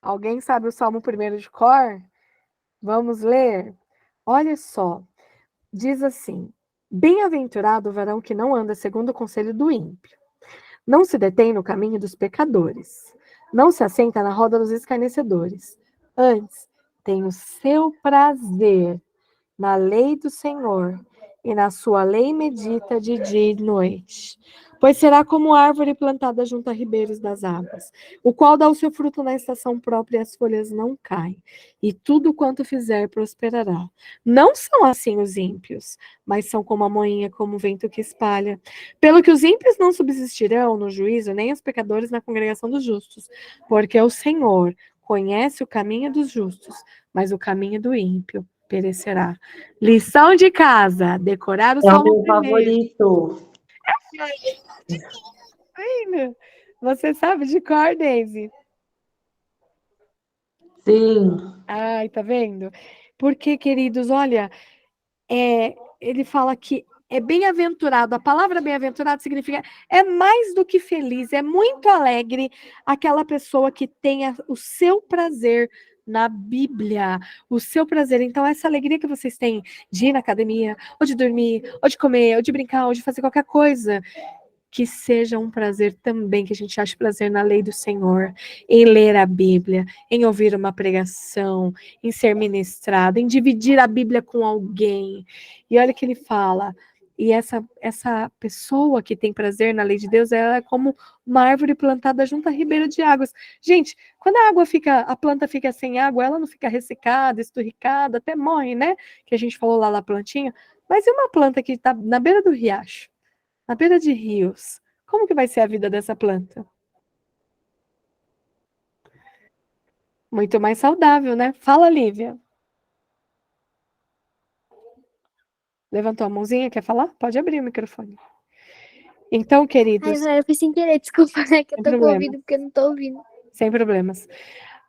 Alguém sabe o Salmo 1 de cor? Vamos ler? Olha só, diz assim: bem-aventurado o varão que não anda segundo o conselho do ímpio, não se detém no caminho dos pecadores, não se assenta na roda dos escarnecedores, antes tem o seu prazer na lei do Senhor, e na sua lei medita de dia e de noite. Pois será como árvore plantada junto a ribeiros das águas, o qual dá o seu fruto na estação própria e as folhas não caem, e tudo quanto fizer prosperará. Não são assim os ímpios, mas são como a moinha, como o vento que espalha. Pelo que os ímpios não subsistirão no juízo, nem os pecadores na congregação dos justos, porque o Senhor conhece o caminho dos justos, mas o caminho do ímpio perecerá. Lição de casa, decorar o Salmo 1. É o meu favorito. Você sabe de cor, Daisy? Sim. Ai, tá vendo? Porque, queridos, olha, ele fala que é bem-aventurado. A palavra bem-aventurado significa é mais do que feliz, é muito alegre aquela pessoa que tenha o seu prazer na Bíblia, o seu prazer. Então, essa alegria que vocês têm de ir na academia, ou de dormir, ou de comer, ou de brincar, ou de fazer qualquer coisa, que seja um prazer também, que a gente ache prazer na lei do Senhor, em ler a Bíblia, em ouvir uma pregação, em ser ministrado, em dividir a Bíblia com alguém. E olha o que ele fala, e essa pessoa que tem prazer na lei de Deus, ela é como uma árvore plantada junto à ribeira de águas. Gente, quando a planta fica sem água, ela não fica ressecada, esturricada, até morre, né? Que a gente falou lá da plantinha. Mas e uma planta que está na beira do riacho, na beira de rios? Como que vai ser a vida dessa planta? Muito mais saudável, né? Fala, Lívia. Levantou a mãozinha, quer falar? Pode abrir o microfone. Então, queridos... Ai, eu fiz sem querer, desculpa, né? Que eu tô com problema. ouvido porque eu não tô ouvindo. Sem problemas.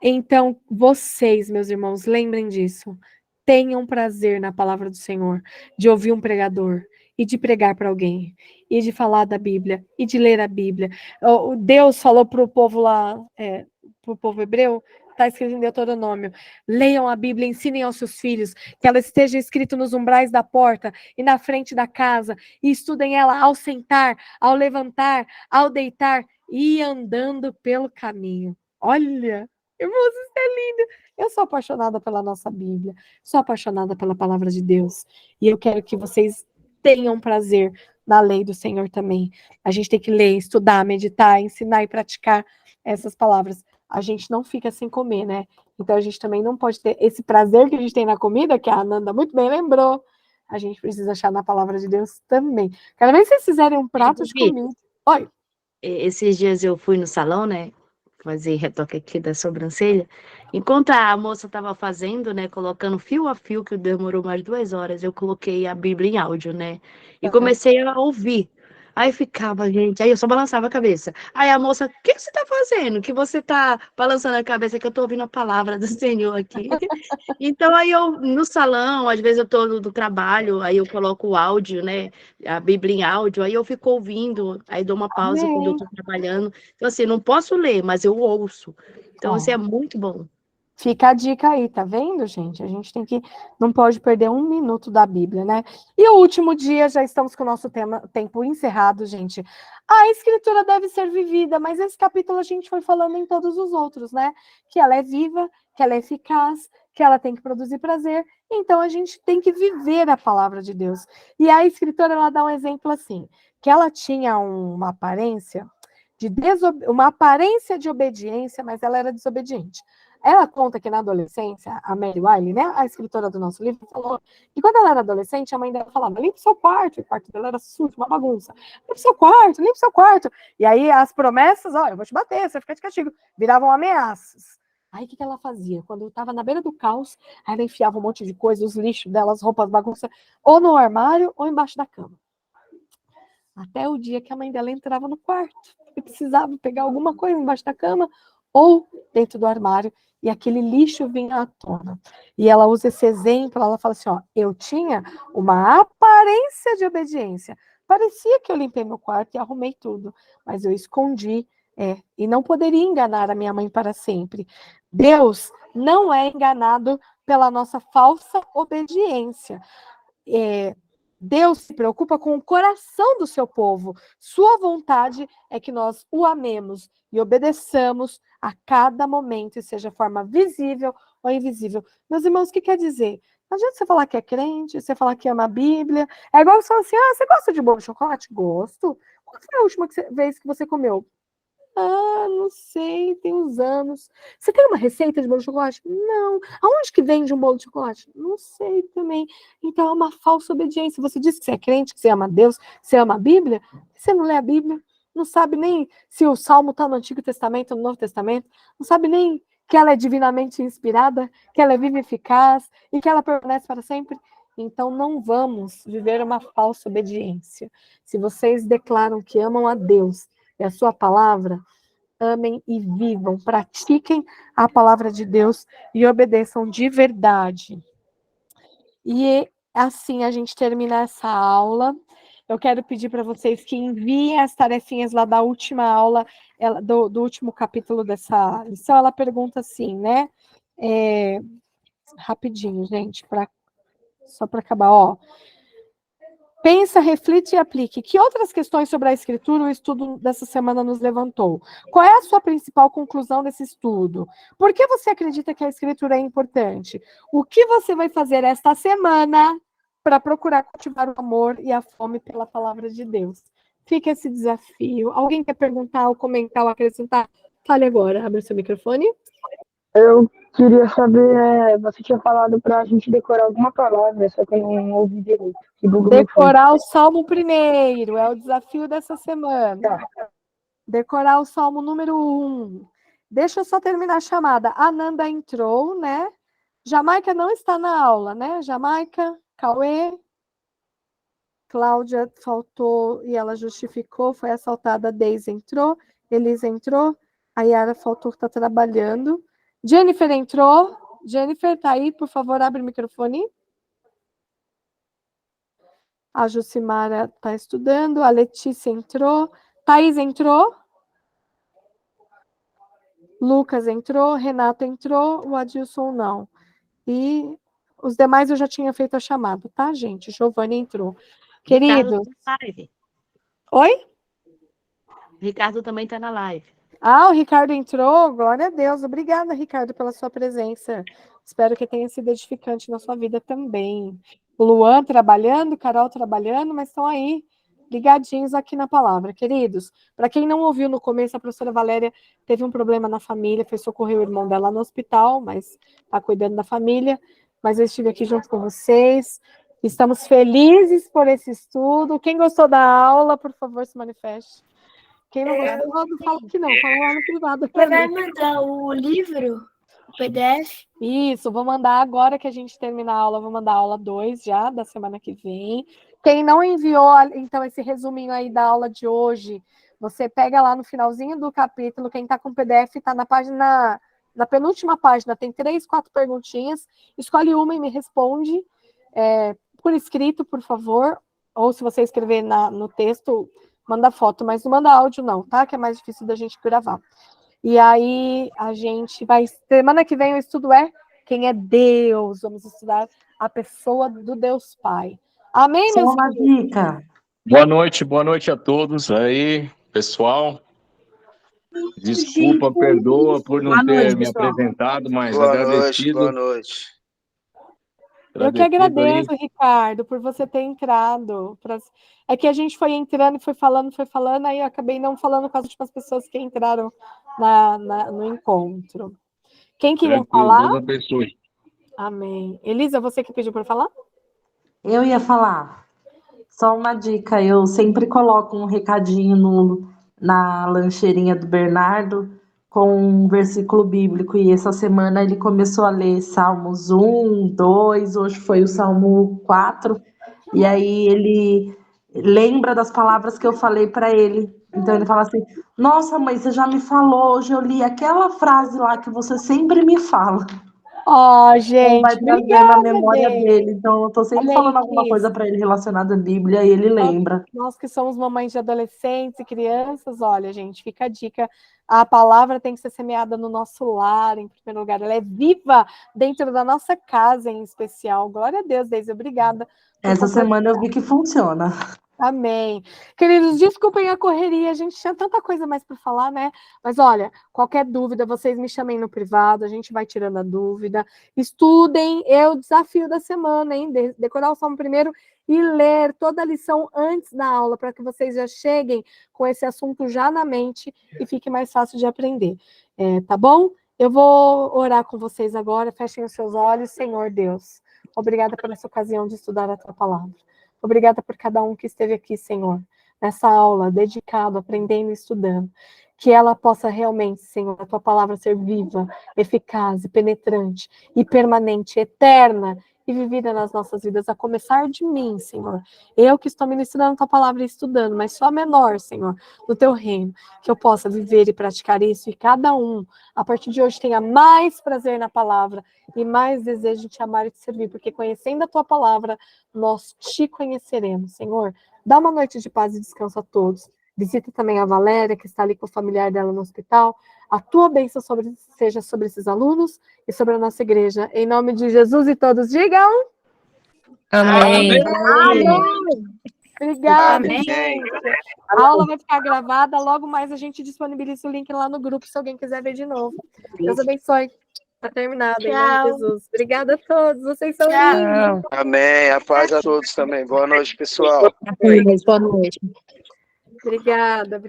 Então, vocês, meus irmãos, lembrem disso. Tenham prazer na palavra do Senhor, de ouvir um pregador, e de pregar para alguém, e de falar da Bíblia, e de ler a Bíblia. Deus falou para o povo lá, para o povo hebreu, está escrito em Deuteronômio: leiam a Bíblia, ensinem aos seus filhos, que ela esteja escrita nos umbrais da porta e na frente da casa, e estudem ela ao sentar, ao levantar, ao deitar e andando pelo caminho. Olha, irmãos, isso é lindo. Eu sou apaixonada pela nossa Bíblia, sou apaixonada pela palavra de Deus, e eu quero que vocês tenham prazer na lei do Senhor também. A gente tem que ler, estudar, meditar, ensinar e praticar essas palavras. A gente não fica sem comer, né? Então a gente também não pode ter esse prazer que a gente tem na comida, que a Ananda muito bem lembrou. A gente precisa achar na palavra de Deus também. Cada vez que vocês fizerem um prato de comida... Oi. Esses dias eu fui no salão, né? Fazer retoque aqui da sobrancelha. Enquanto a moça estava fazendo, né? Colocando fio a fio, que demorou mais 2 horas, eu coloquei a Bíblia em áudio, né? E comecei a ouvir. Aí ficava, gente, aí eu só balançava a cabeça. Aí a moça: o que você tá fazendo? Que você tá balançando a cabeça, que eu tô ouvindo a palavra do Senhor aqui. Então, aí eu, no salão, às vezes eu tô no trabalho, aí eu coloco o áudio, né? A Bíblia em áudio, aí eu fico ouvindo, aí dou uma pausa quando eu tô trabalhando. Então, assim, não posso ler, mas eu ouço. Então, isso é muito bom. Fica a dica aí, tá vendo, gente? A gente não pode perder 1 minuto da Bíblia, né? E o último dia, já estamos com o nosso tempo encerrado, gente. A Escritura deve ser vivida, mas esse capítulo a gente foi falando em todos os outros, né? Que ela é viva, que ela é eficaz, que ela tem que produzir prazer, então a gente tem que viver a palavra de Deus. E a Escritura, ela dá um exemplo assim, que ela tinha uma aparência de obediência, mas ela era desobediente. Ela conta que na adolescência, a Mary Wiley, né, a escritora do nosso livro, falou que quando ela era adolescente, a mãe dela falava: limpa o seu quarto, e o quarto dela era sujo, uma bagunça. Limpa o seu quarto, limpa o seu quarto. E aí as promessas: ó, eu vou te bater, você vai ficar de castigo, viravam ameaças. Aí o que ela fazia? Quando eu estava na beira do caos, ela enfiava um monte de coisa, os lixos dela, as roupas, bagunça, ou no armário ou embaixo da cama. Até o dia que a mãe dela entrava no quarto e precisava pegar alguma coisa embaixo da cama ou dentro do armário, e aquele lixo vinha à tona. E ela usa esse exemplo, ela fala assim: ó, eu tinha uma aparência de obediência. Parecia que eu limpei meu quarto e arrumei tudo, mas eu escondi, e não poderia enganar a minha mãe para sempre. Deus não é enganado pela nossa falsa obediência. Deus se preocupa com o coração do seu povo. Sua vontade é que nós o amemos e obedeçamos a cada momento, e seja forma visível ou invisível. Meus irmãos, o que quer dizer? Não adianta você falar que é crente, você falar que ama a Bíblia. É igual você falar assim: ah, você gosta de bolo de chocolate? Gosto. Qual foi a última vez que você comeu? Ah, não sei, tem uns anos. Você tem uma receita de bolo de chocolate? Não. Aonde que vende um bolo de chocolate? Não sei também. Então é uma falsa obediência. Você diz que você é crente, que você ama Deus, que você ama a Bíblia, você não lê a Bíblia, não sabe nem se o Salmo está no Antigo Testamento ou no Novo Testamento, não sabe nem que ela é divinamente inspirada, que ela é viva e eficaz e que ela permanece para sempre. Então não vamos viver uma falsa obediência. Se vocês declaram que amam a Deus e a sua palavra, amem e vivam, pratiquem a palavra de Deus e obedeçam de verdade. E assim a gente termina essa aula. eu quero pedir para vocês que enviem as tarefinhas lá da última aula, do último capítulo dessa lição. Ela pergunta assim, né? Rapidinho, gente, só para acabar, ó. Pensa, reflite e aplique. Que outras questões sobre a escritura o estudo dessa semana nos levantou? Qual é a sua principal conclusão desse estudo? Por que você acredita que a escritura é importante? O que você vai fazer esta semana para procurar cultivar o amor e a fome pela palavra de Deus? Fica esse desafio. Alguém quer perguntar, ou comentar, ou acrescentar? Fale agora, abre o seu microfone. Eu queria saber, você tinha falado para a gente decorar alguma palavra, só que eu não ouvi direito. Que bugou meu fone. Decorar o Salmo primeiro, é o desafio dessa semana. Decorar o Salmo número 1. Deixa eu só terminar a chamada. A Nanda entrou, né? Jamaica não está na aula, né? Jamaica, Cauê. Cláudia faltou e ela justificou, foi assaltada. Deise entrou, Elisa entrou, a Yara faltou, está trabalhando. Jennifer entrou. Jennifer, tá aí? Por favor, abre o microfone. A Jucimara está estudando. A Letícia entrou. Thaís entrou. Lucas entrou. Renato entrou. O Adilson não. E os demais eu já tinha feito a chamada, tá, gente? Giovanni entrou. Queridos. Oi? Ricardo também está na live. Ah, o Ricardo entrou, glória a Deus. Obrigada, Ricardo, pela sua presença. Espero que tenha sido edificante na sua vida também. O Luan trabalhando, Carol trabalhando, mas estão aí ligadinhos aqui na palavra. Queridos, para quem não ouviu no começo, a professora Valéria teve um problema na família, foi socorrer o irmão dela no hospital, mas está cuidando da família. Mas eu estive aqui junto com vocês. Estamos felizes por esse estudo. Quem gostou da aula, por favor, se manifeste. Quem não gostou, não fala que não, fala lá no privado. Você vai mandar o livro, o PDF? Isso, vou mandar agora que a gente terminar a aula, vou mandar a aula 2 já, da semana que vem. Quem não enviou, então, esse resuminho aí da aula de hoje, você pega lá no finalzinho do capítulo, quem está com o PDF está na página, na penúltima página, tem 3, 4 perguntinhas, escolhe uma e me responde, por escrito, por favor, ou se você escrever no texto, manda foto, mas não manda áudio não, tá? Que é mais difícil da gente gravar. E aí a gente vai... Semana que vem o estudo é quem é Deus. Vamos estudar a pessoa do Deus Pai. Amém, Só meus uma queridos? dica. Boa noite a todos aí, pessoal. Desculpa, perdoa por não ter me apresentado, mas agradecido. Boa noite. Eu que agradeço, Ricardo, por você ter entrado. É que a gente foi entrando e foi falando, aí eu acabei não falando com as últimas pessoas que entraram no encontro. Quem queria falar? Deus abençoe. Amém. Elisa, você que pediu para falar? Eu ia falar. Só uma dica, eu sempre coloco um recadinho na lancheirinha do Bernardo com um versículo bíblico, e essa semana ele começou a ler Salmos 1, 2, hoje foi o Salmo 4, e aí ele lembra das palavras que eu falei para ele. Então ele fala assim: nossa, mãe, você já me falou, hoje eu li aquela frase lá que você sempre me fala. Ó, gente, vai trazer na memória dele. Então eu tô sempre falando alguma coisa para ele relacionada à Bíblia e ele lembra. Nós que somos mamães de adolescentes e crianças, olha, gente, fica a dica. A palavra tem que ser semeada no nosso lar, em primeiro lugar. Ela é viva dentro da nossa casa, em especial. Glória a Deus, Deise, obrigada. Essa semana eu vi que funciona. Amém. Queridos, desculpem a correria, a gente tinha tanta coisa mais para falar, né? Mas olha, qualquer dúvida, vocês me chamem no privado, a gente vai tirando a dúvida. Estudem, é o desafio da semana, hein? Decorar o Salmo primeiro e ler toda a lição antes da aula, para que vocês já cheguem com esse assunto já na mente e fique mais fácil de aprender. Tá bom? Eu vou orar com vocês agora, fechem os seus olhos. Senhor Deus, obrigada por essa ocasião de estudar a tua palavra. Obrigada por cada um que esteve aqui, Senhor, nessa aula, dedicado, aprendendo e estudando. Que ela possa realmente, Senhor, a tua palavra ser viva, eficaz, penetrante e permanente, eterna e vivida nas nossas vidas, a começar de mim, Senhor. Eu que estou ministrando a tua palavra e estudando, mas só menor, Senhor, no teu reino, que eu possa viver e praticar isso, e cada um, a partir de hoje, tenha mais prazer na palavra e mais desejo de te amar e te servir, porque conhecendo a tua palavra, nós te conheceremos, Senhor. Dá uma noite de paz e descanso a todos. Visita também a Valéria, que está ali com o familiar dela no hospital. A tua bênção seja sobre esses alunos e sobre a nossa igreja. Em nome de Jesus, e todos digam... Amém. Amém. Obrigada, Amém. gente. A aula vai ficar gravada. Logo mais a gente disponibiliza o link lá no grupo, se alguém quiser ver de novo. Deus abençoe. Está terminado, em nome de Jesus. Obrigada a todos. Vocês são lindos. Amém. A paz a todos também. Boa noite, pessoal. Boa noite. Obrigada.